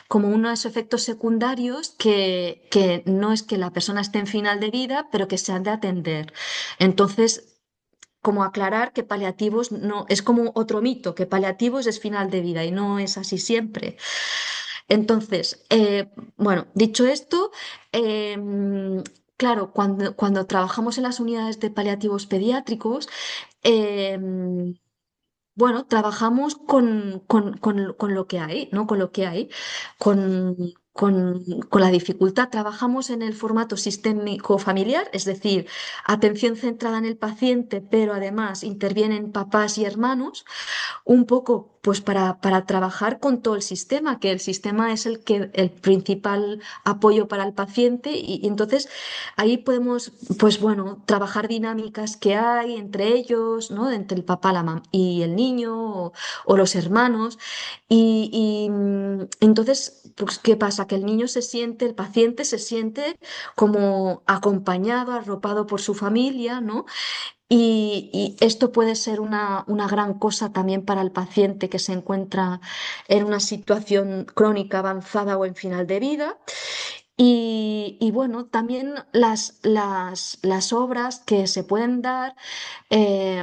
como unos efectos secundarios que no es que la persona esté en final de vida, pero que se han de atender. Entonces, como aclarar que paliativos no es como otro mito, que paliativos es final de vida y no es así siempre. Entonces, bueno, dicho esto, claro, cuando trabajamos en las unidades de paliativos pediátricos, bueno, trabajamos con lo que hay, ¿no? Con lo que hay, con, con la dificultad. Trabajamos en el formato sistémico familiar, es decir, atención centrada en el paciente, pero además intervienen papás y hermanos un poco pues para trabajar con todo el sistema, que el sistema es el principal apoyo para el paciente y entonces ahí podemos pues bueno, trabajar dinámicas que hay entre ellos, ¿no? Entre el papá y el niño o los hermanos entonces pues ¿qué pasa? Que el niño se siente, el paciente se siente como acompañado, arropado por su familia, ¿no? Y esto puede ser una gran cosa también para el paciente que se encuentra en una situación crónica avanzada o en final de vida. Y bueno, también las obras que se pueden dar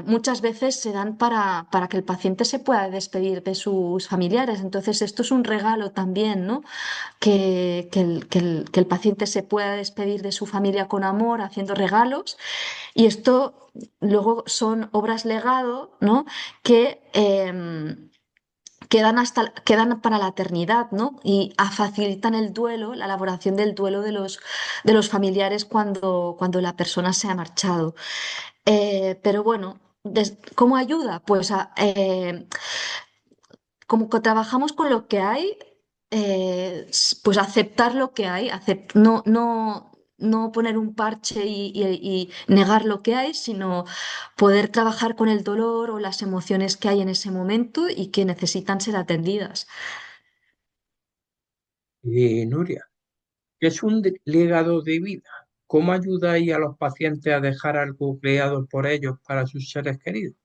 muchas veces se dan para que el paciente se pueda despedir de sus familiares. Entonces, esto es un regalo también, ¿no? Que el paciente se pueda despedir de su familia con amor, haciendo regalos. Y esto luego son obras legado, ¿no? Que quedan para la eternidad, ¿no? Y facilitan el duelo, la elaboración del duelo de los familiares cuando la persona se ha marchado. Pero bueno, ¿cómo ayuda? Pues como que trabajamos con lo que hay, pues aceptar lo que hay, no poner un parche y negar lo que hay, sino poder trabajar con el dolor o las emociones que hay en ese momento y que necesitan ser atendidas. Nuria, ¿qué es un legado de vida? ¿Cómo ayudáis a los pacientes a dejar algo creado por ellos para sus seres queridos?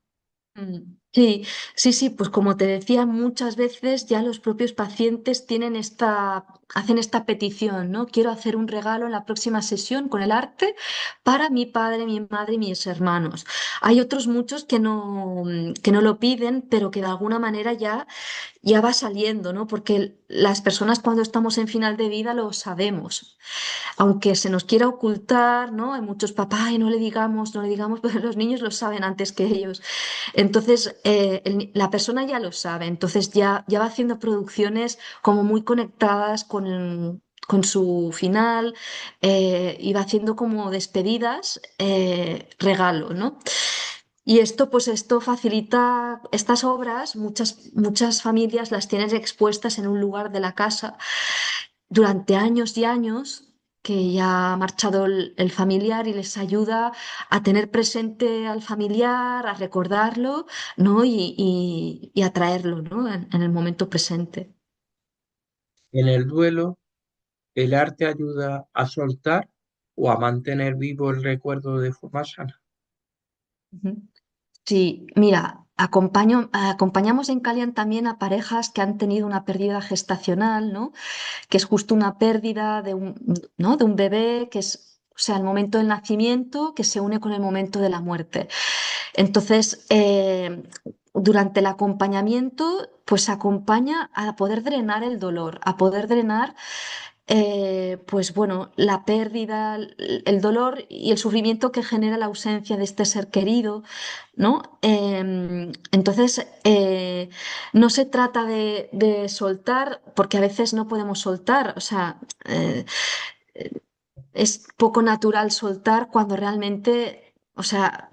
Sí, sí, sí, pues como te decía, muchas veces ya los propios pacientes hacen esta petición, ¿no? Quiero hacer un regalo en la próxima sesión con el arte para mi padre, mi madre y mis hermanos. Hay otros muchos que no lo piden, pero que de alguna manera ya va saliendo, ¿no? Porque las personas cuando estamos en final de vida lo sabemos aunque se nos quiera ocultar, ¿no? Hay muchos papás, "Ay, no le digamos, no le digamos", pero los niños lo saben antes que ellos. Entonces, la persona ya lo sabe, entonces ya va haciendo producciones como muy conectadas con su final y va haciendo como despedidas, regalo, ¿no? Y esto, pues esto facilita estas obras, muchas familias las tienen expuestas en un lugar de la casa durante años y años que ya ha marchado el familiar y les ayuda a tener presente al familiar, a recordarlo, ¿no? Y a traerlo, ¿no? En el momento presente. En el duelo, el arte ayuda a soltar o a mantener vivo el recuerdo de forma sana. Ujú. Sí, mira, acompañamos en Calian también a parejas que han tenido una pérdida gestacional, ¿no? Que es justo una pérdida ¿no? De un bebé, que es, o sea, el momento del nacimiento que se une con el momento de la muerte. Entonces, durante el acompañamiento, pues se acompaña a poder drenar el dolor, a poder drenar, pues bueno, la pérdida, el dolor y el sufrimiento que genera la ausencia de este ser querido, ¿no? Entonces, no se trata de soltar, porque a veces no podemos soltar, o sea, es poco natural soltar cuando realmente, o sea,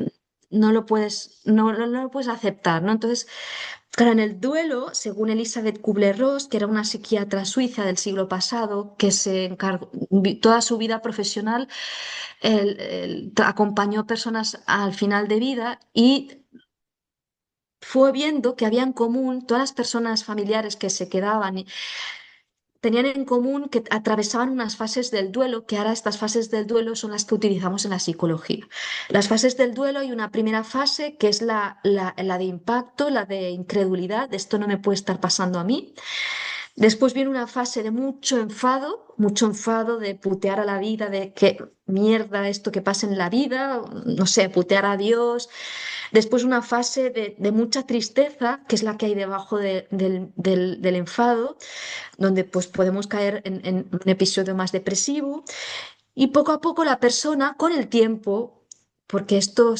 no lo puedes aceptar, ¿no? Entonces, claro, en el duelo, según Elizabeth Kubler-Ross, que era una psiquiatra suiza del siglo pasado, que se encargó toda su vida profesional, acompañó a personas al final de vida y fue viendo que había en común todas las personas familiares que se quedaban tenían en común que atravesaban unas fases del duelo, que ahora estas fases del duelo son las que utilizamos en la psicología. Las fases del duelo, hay una primera fase que es la de impacto, la de incredulidad, de esto no me puede estar pasando a mí. Después viene una fase de mucho enfado de putear a la vida, de qué mierda esto que pasa en la vida, no sé, putear a Dios. Después una fase de mucha tristeza, que es la que hay debajo del enfado, donde pues podemos caer en un episodio más depresivo. Y poco a poco la persona, con el tiempo, porque esto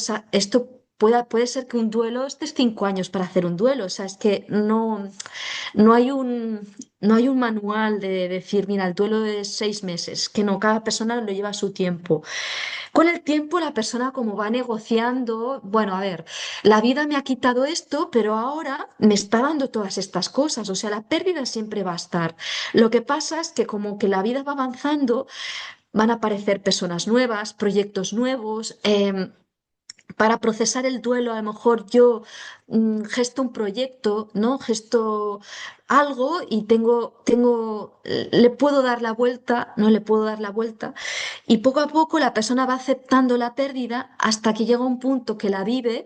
puede ser que un duelo estés 5 años para hacer un duelo, o sea, es que no hay no hay un manual de decir, mira, el duelo es 6 meses, que no, cada persona lo lleva a su tiempo. Con el tiempo la persona como va negociando, bueno, a ver, la vida me ha quitado esto, pero ahora me está dando todas estas cosas, o sea, la pérdida siempre va a estar. Lo que pasa es que como que la vida va avanzando, van a aparecer personas nuevas, proyectos nuevos. Para procesar el duelo, a lo mejor yo gesto un proyecto, ¿no? Gesto algo y le puedo dar la vuelta, no le puedo dar la vuelta. Y poco a poco la persona va aceptando la pérdida hasta que llega un punto que la vive,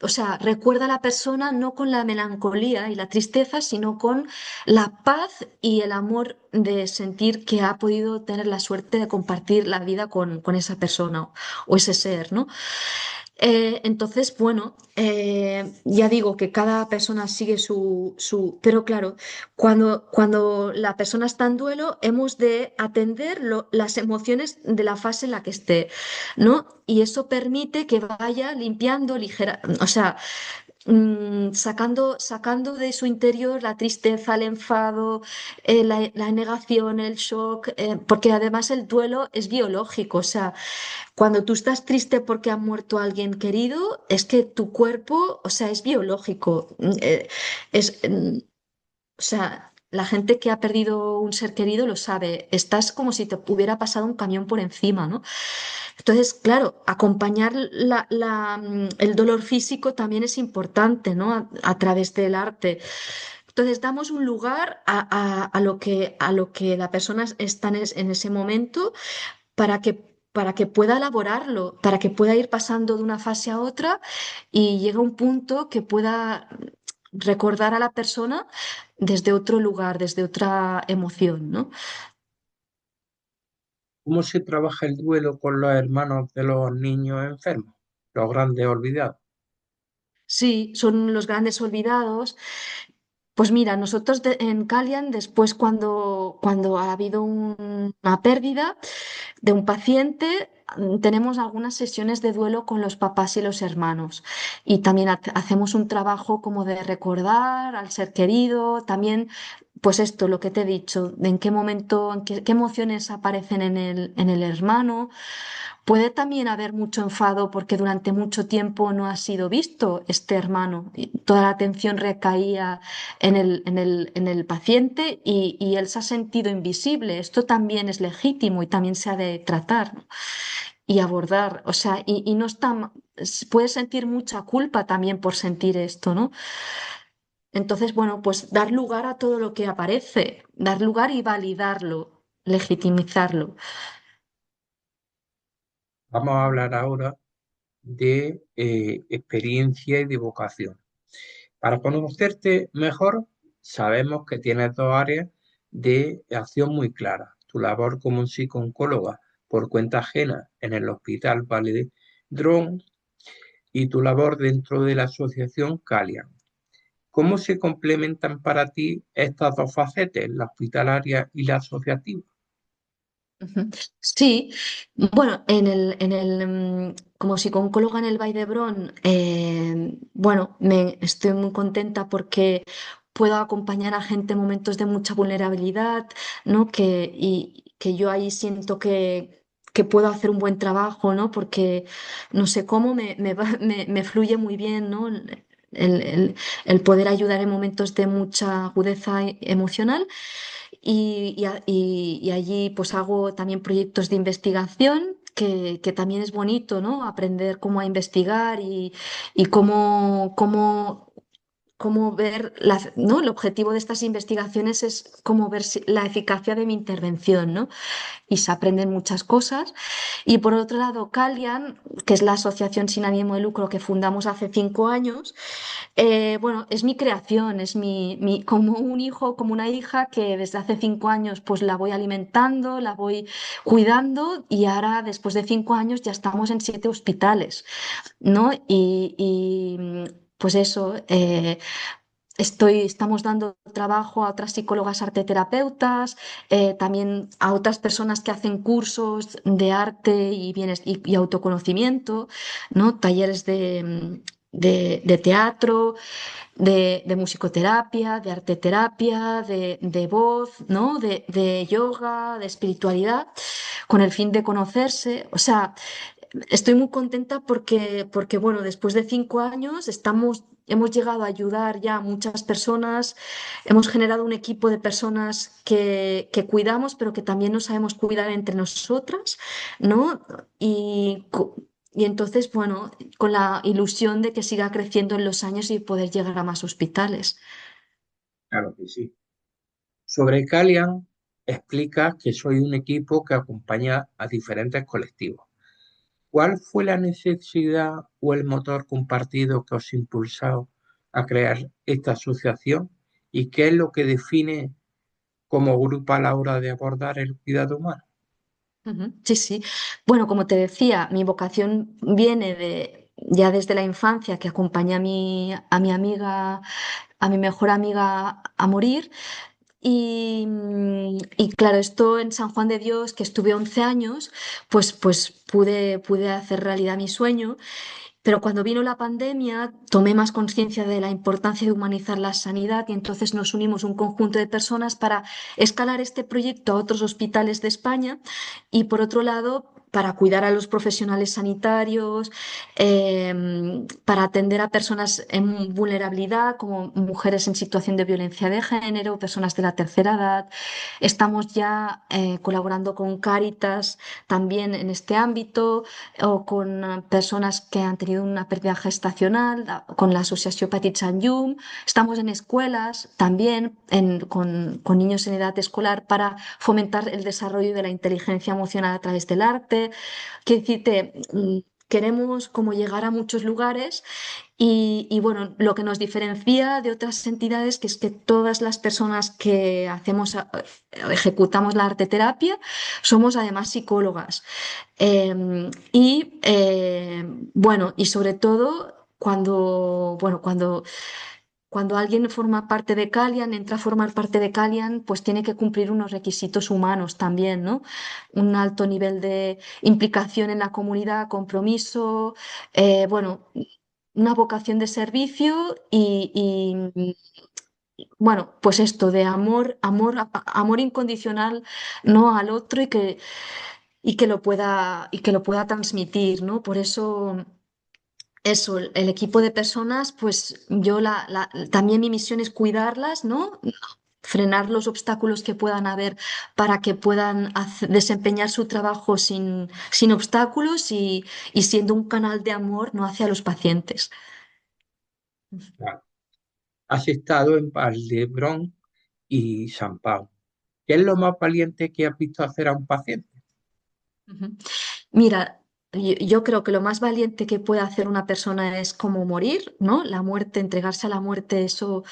o sea, recuerda a la persona no con la melancolía y la tristeza, sino con la paz y el amor de sentir que ha podido tener la suerte de compartir la vida con esa persona o ese ser, ¿no? Entonces, bueno, ya digo que cada persona sigue pero claro, cuando la persona está en duelo, hemos de atender las emociones de la fase en la que esté, ¿no? Y eso permite que vaya limpiando o sea, sacando de su interior la tristeza, el enfado, la negación, el shock, porque además el duelo es biológico, o sea, cuando tú estás triste porque ha muerto alguien querido, es que tu cuerpo, o sea, es biológico. Es, o sea, la gente que ha perdido un ser querido lo sabe. Estás como si te hubiera pasado un camión por encima, ¿no? Entonces, claro, acompañar el dolor físico también es importante, ¿no? A través del arte. Entonces, damos un lugar a lo que la persona está en ese momento para que pueda elaborarlo, para que pueda ir pasando de una fase a otra y llegue a un punto que pueda recordar a la persona desde otro lugar, desde otra emoción, ¿no? ¿Cómo se trabaja el duelo con los hermanos de los niños enfermos, los grandes olvidados? Sí, son los grandes olvidados. Pues mira, nosotros en Calian, después cuando ha habido una pérdida de un paciente, tenemos algunas sesiones de duelo con los papás y los hermanos. Y también hacemos un trabajo como de recordar al ser querido, también, pues esto, lo que te he dicho, de en qué momento, qué emociones aparecen en el hermano. Puede también haber mucho enfado porque durante mucho tiempo no ha sido visto este hermano. Y toda la atención recaía en el paciente y él se ha sentido invisible. Esto también es legítimo y también se ha de tratar, ¿no? Y abordar. O sea, y no está, puede sentir mucha culpa también por sentir esto, ¿no? Entonces, bueno, pues dar lugar a todo lo que aparece, dar lugar y validarlo, legitimizarlo. Vamos a hablar ahora de experiencia y de vocación. Para conocerte mejor, sabemos que tienes dos áreas de acción muy claras. Tu labor como psicooncóloga por cuenta ajena en el Hospital Vale de Dron y tu labor dentro de la asociación Calian. ¿Cómo se complementan para ti estas dos facetas, la hospitalaria y la asociativa? Ujú. Sí, bueno, como psicooncóloga en el Vall d'Hebron, bueno, estoy muy contenta porque puedo acompañar a gente en momentos de mucha vulnerabilidad, ¿no? Y que yo ahí siento que puedo hacer un buen trabajo, ¿no? Porque no sé cómo me fluye muy bien, ¿no? El poder ayudar en momentos de mucha agudeza emocional y allí pues hago también proyectos de investigación. Que también es bonito, ¿no? Aprender cómo a investigar y cómo cómo ver, ¿no? El objetivo de estas investigaciones es cómo ver la eficacia de mi intervención, ¿no? Y se aprenden muchas cosas. Y por otro lado, Calian, que es la asociación sin ánimo de lucro que fundamos hace 5 años, bueno, es mi creación, es como un hijo, como una hija que desde hace 5 años pues la voy alimentando, la voy cuidando y ahora después de 5 años ya estamos en 7 hospitales, ¿no? Pues eso, estamos dando trabajo a otras psicólogas arteterapeutas, también a otras personas que hacen cursos de arte y autoconocimiento, ¿no? Talleres de teatro, de musicoterapia, de arteterapia, de voz, ¿no? De yoga, de espiritualidad, con el fin de conocerse. O sea, estoy muy contenta porque bueno, después de 5 años hemos llegado a ayudar ya a muchas personas, hemos generado un equipo de personas que cuidamos, pero que también nos sabemos cuidar entre nosotras, ¿no? Y, co- y entonces, bueno, con la ilusión de que siga creciendo en los años y poder llegar a más hospitales. Claro que sí. Sobre Calian, explica que soy un equipo que acompaña a diferentes colectivos. ¿Cuál fue la necesidad o el motor compartido que os impulsó a crear esta asociación? ¿Y qué es lo que define como grupo a la hora de abordar el cuidado humano? Ujú. Sí, sí. Bueno, como te decía, mi vocación viene ya desde la infancia, que acompañé a mi amiga, a mi mejor amiga a morir. Y claro, esto en San Juan de Dios, que estuve 11 años, pues pude hacer realidad mi sueño. Pero cuando vino la pandemia, tomé más conciencia de la importancia de humanizar la sanidad y entonces nos unimos un conjunto de personas para escalar este proyecto a otros hospitales de España y, por otro lado, para cuidar a los profesionales sanitarios, para atender a personas en vulnerabilidad, como mujeres en situación de violencia de género, personas de la tercera edad. Estamos ya colaborando con Cáritas también en este ámbito o con personas que han tenido una pérdida gestacional, con la Asociación Petit Sant Llum. Estamos en escuelas también con niños en edad escolar para fomentar el desarrollo de la inteligencia emocional a través del arte. Quiero decirte, queremos como llegar a muchos lugares y bueno, lo que nos diferencia de otras entidades que es que todas las personas que ejecutamos la arteterapia somos además psicólogas. Bueno, y sobre todo cuando alguien forma parte de Calian, entra a formar parte de Calian, pues tiene que cumplir unos requisitos humanos también, ¿no? Un alto nivel de implicación en la comunidad, compromiso, bueno, una vocación de servicio bueno, pues esto de amor incondicional, ¿no? Al otro y que lo pueda transmitir, ¿no? Por eso. Eso, el equipo de personas, pues yo también mi misión es cuidarlas, ¿no? Frenar los obstáculos que puedan haber para que puedan desempeñar su trabajo sin obstáculos y siendo un canal de amor, ¿no? Hacia los pacientes. Claro. Has estado en Valdebrón y San Pau. ¿Qué es lo más valiente que has visto hacer a un paciente? Ujú. Mira, yo creo que lo más valiente que puede hacer una persona es como morir, ¿no? La muerte, entregarse a la muerte, eso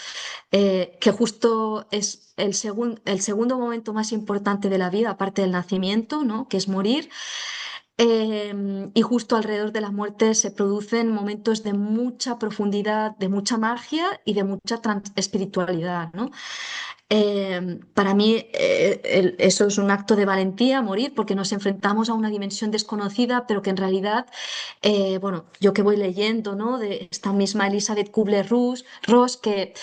que justo es el segundo momento más importante de la vida, aparte del nacimiento, ¿no? Que es morir. Y justo alrededor de la muerte se producen momentos de mucha profundidad, de mucha magia y de mucha espiritualidad, ¿no? Para mí eso es un acto de valentía, morir, porque nos enfrentamos a una dimensión desconocida, pero que en realidad, bueno, yo que voy leyendo, ¿no? De esta misma Elizabeth Kubler-Ross, que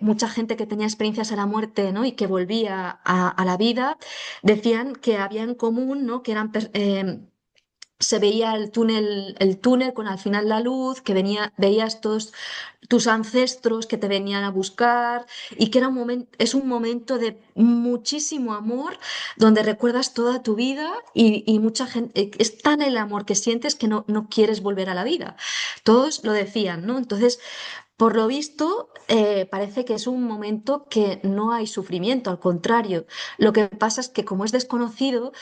mucha gente que tenía experiencias a la muerte, ¿no? Y que volvía a la vida, decían que había en común, ¿no? Que eran se veía el túnel con al final la luz, que veías todos tus ancestros que te venían a buscar y que es un momento de muchísimo amor donde recuerdas toda tu vida y mucha gente, es tan el amor que sientes que no quieres volver a la vida. Todos lo decían, ¿no? Entonces, Por lo visto, parece que es un momento que no hay sufrimiento, al contrario. Lo que pasa es que como es desconocido,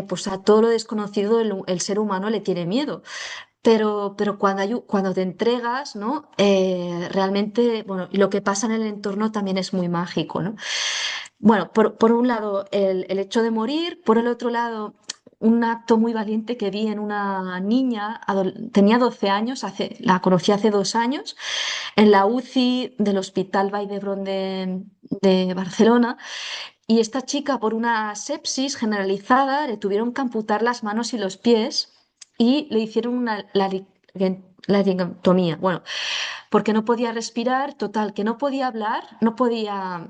pues a todo lo desconocido el ser humano le tiene miedo. Pero cuando te entregas, ¿no? Realmente, bueno, y lo que pasa en el entorno también es muy mágico, ¿no? Bueno, por un lado, el hecho de morir, por el otro lado, un acto muy valiente que vi en una niña, tenía 12 años, la conocí hace 2 años, en la UCI del Hospital Vall d'Hebron de Barcelona, y esta chica, por una sepsis generalizada, le tuvieron que amputar las manos y los pies y le hicieron una laringotomía. Bueno, porque no podía respirar, total, que no podía hablar, no podía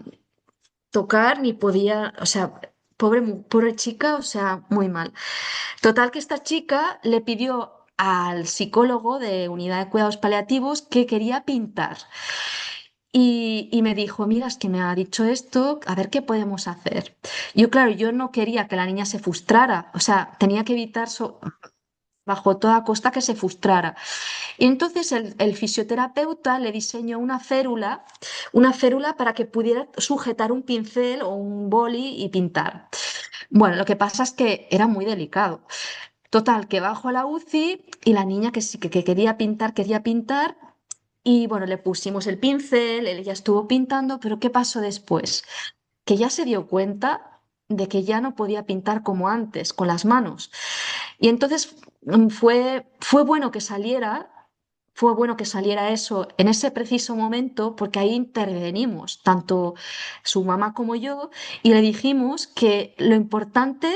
tocar ni podía, o sea, pobre chica, o sea, muy mal. Total que esta chica le pidió al psicólogo de unidad de cuidados paliativos que quería pintar. Y me dijo, mira, es que me ha dicho esto, a ver qué podemos hacer. Yo, claro, yo no quería que la niña se frustrara, o sea, tenía que evitar bajo toda costa que se frustrara. Y entonces el fisioterapeuta le diseñó una férula para que pudiera sujetar un pincel o un boli y pintar. Bueno, lo que pasa es que era muy delicado. Total, que bajo a la UCI y la niña que sí que quería pintar. Y bueno, le pusimos el pincel, él ya estuvo pintando, pero ¿qué pasó después? Que ya se dio cuenta de que ya no podía pintar como antes, con las manos. Y entonces fue bueno que fue bueno que saliera eso en ese preciso momento, porque ahí intervenimos, tanto su mamá como yo, y le dijimos que lo importante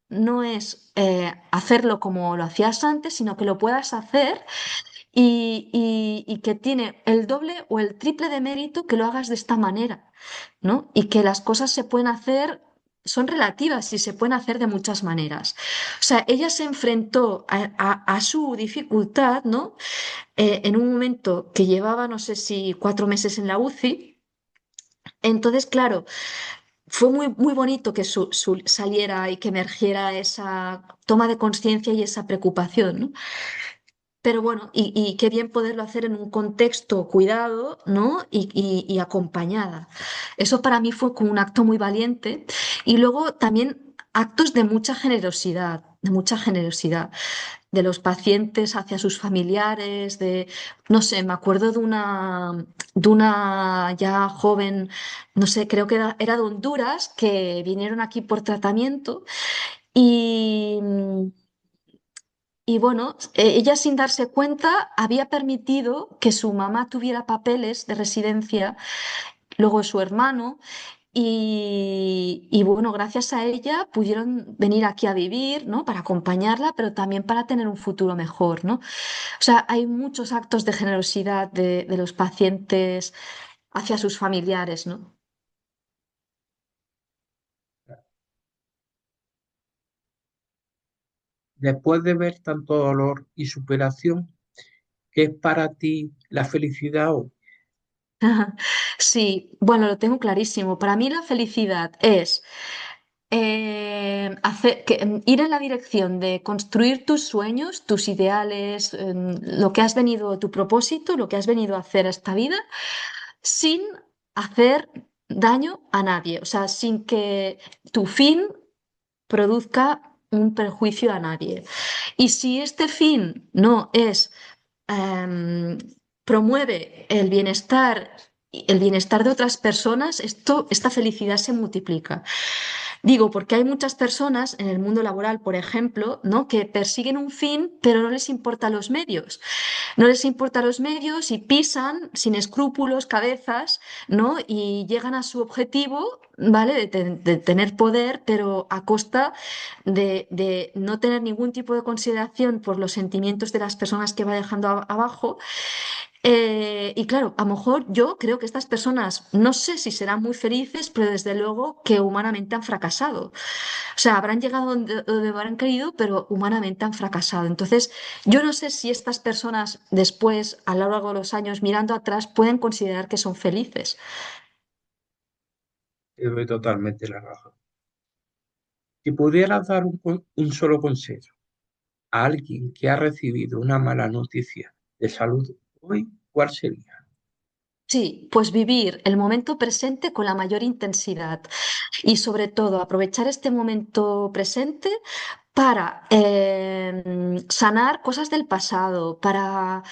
no es hacerlo como lo hacías antes, sino que lo puedas hacer y que tiene el doble o el triple de mérito que lo hagas de esta manera, ¿no? Y que las cosas se pueden hacer, son relativas y se pueden hacer de muchas maneras. O sea, ella se enfrentó a su dificultad, ¿no? En un momento que llevaba, no sé si 4 meses en la UCI. Entonces, claro, fue muy bonito que saliera y que emergiera esa toma de conciencia y esa preocupación, ¿no? Pero bueno, y qué bien poderlo hacer en un contexto cuidado, ¿no? Y acompañada. Eso para mí fue como un acto muy valiente. Y luego también actos de mucha generosidad de los pacientes hacia sus familiares, no sé, me acuerdo de una ya joven, no sé, creo que era de Honduras, que vinieron aquí por tratamiento. Y, y bueno, ella sin darse cuenta había permitido que su mamá tuviera papeles de residencia, luego su hermano, y bueno, gracias a ella pudieron venir aquí a vivir, ¿no? Para acompañarla, pero también para tener un futuro mejor, ¿no? O sea, hay muchos actos de generosidad de los pacientes hacia sus familiares, ¿no? Después de ver tanto dolor y superación, ¿qué es para ti la felicidad hoy? Sí, bueno, lo tengo clarísimo. Para mí la felicidad es ir en la dirección de construir tus sueños, tus ideales, lo que has venido, tu propósito, lo que has venido a hacer a esta vida, sin hacer daño a nadie, o sea, sin que tu fin produzca un perjuicio a nadie. Y si este fin no es em, promueve el bienestar de otras personas, esta felicidad se multiplica. Digo, porque hay muchas personas en el mundo laboral, por ejemplo, ¿no? que persiguen un fin, pero no les importan los medios. No les importan los medios y pisan sin escrúpulos cabezas, ¿no? Y llegan a su objetivo, ¿vale? De tener poder, pero a costa de no tener ningún tipo de consideración por los sentimientos de las personas que va dejando abajo. Y claro, a lo mejor yo creo que estas personas, no sé si serán muy felices, pero desde luego que humanamente han fracasado. O sea, habrán llegado donde habrán querido, pero humanamente han fracasado. Entonces, yo no sé si estas personas después, a lo largo de los años, mirando atrás, pueden considerar que son felices. Te doy totalmente la razón. Si pudieras dar un solo consejo a alguien que ha recibido una mala noticia de salud hoy, ¿cuál sería? Sí, pues vivir el momento presente con la mayor intensidad y sobre todo aprovechar este momento presente para sanar cosas del pasado, para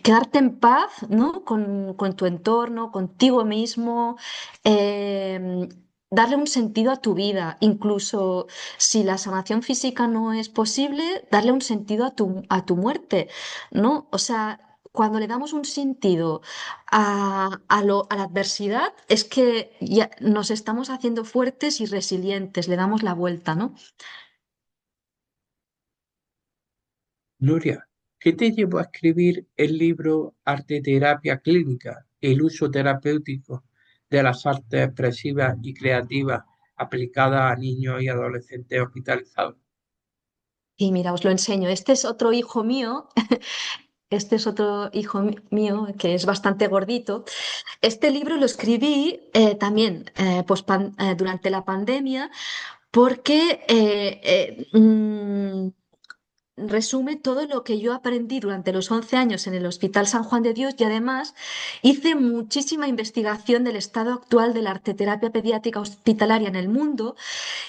quedarte en paz, ¿no? con tu entorno, contigo mismo, darle un sentido a tu vida, incluso si la sanación física no es posible, darle un sentido a tu muerte, ¿no? O sea, cuando le damos un sentido a la adversidad, es que ya nos estamos haciendo fuertes y resilientes, le damos la vuelta, ¿no? Nuria, ¿qué te llevó a escribir el libro Arte Terapia Clínica, el uso terapéutico de las artes expresivas y creativas aplicadas a niños y adolescentes hospitalizados? Y mira, os lo enseño. Este es otro hijo mío, este es otro hijo mío que es bastante gordito. Este libro lo escribí también durante la pandemia porque resume todo lo que yo aprendí durante los 11 años en el Hospital San Juan de Dios y además hice muchísima investigación del estado actual de la arteterapia pediátrica hospitalaria en el mundo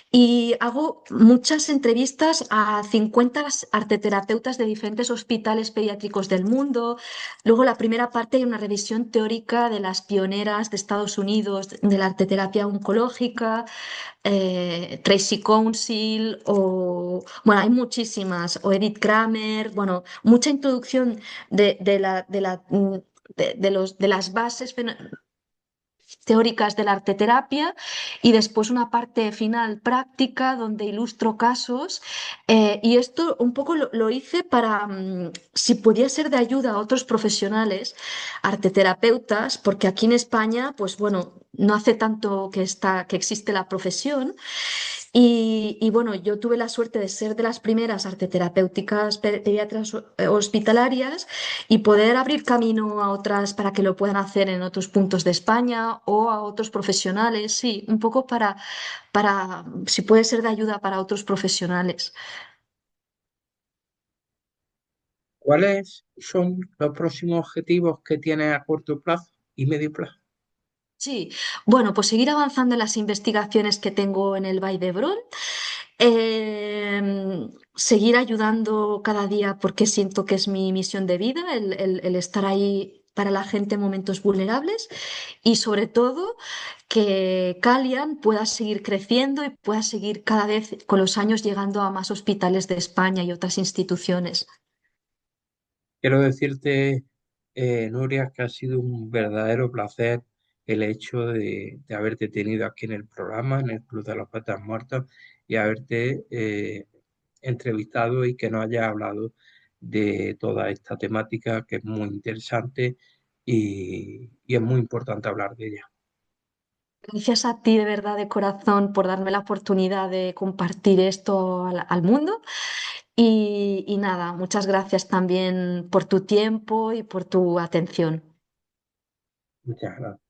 y hago muchas entrevistas a 50 arteterapeutas de diferentes hospitales pediátricos del mundo. Luego, la primera parte hay una revisión teórica de las pioneras de Estados Unidos de la arteterapia oncológica, Tracy Council, o bueno, hay muchísimas, o Edith Kramer, bueno, mucha introducción de las bases teóricas de la arteterapia y después una parte final práctica donde ilustro casos y esto un poco lo hice para si podía ser de ayuda a otros profesionales, arteterapeutas, porque aquí en España, pues bueno, no hace tanto que existe la profesión y bueno, yo tuve la suerte de ser de las primeras arteterapéuticas pediatras hospitalarias y poder abrir camino a otras para que lo puedan hacer en otros puntos de España o a otros profesionales, sí, un poco para si puede ser de ayuda para otros profesionales. ¿Cuáles son los próximos objetivos que tienes a corto plazo y medio plazo? Sí, bueno, pues seguir avanzando en las investigaciones que tengo en el Vall d'Hebron, seguir ayudando cada día porque siento que es mi misión de vida, el estar ahí para la gente en momentos vulnerables y sobre todo que Calian pueda seguir creciendo y pueda seguir cada vez con los años llegando a más hospitales de España y otras instituciones. Quiero decirte, Nuria, que ha sido un verdadero placer el hecho de haberte tenido aquí en el programa, en el Club de los Patas Muertos, y haberte entrevistado y que nos hayas hablado de toda esta temática que es muy interesante y es muy importante hablar de ella. Gracias a ti de verdad, de corazón, por darme la oportunidad de compartir esto al mundo. Y nada, muchas gracias también por tu tiempo y por tu atención. Muchas gracias.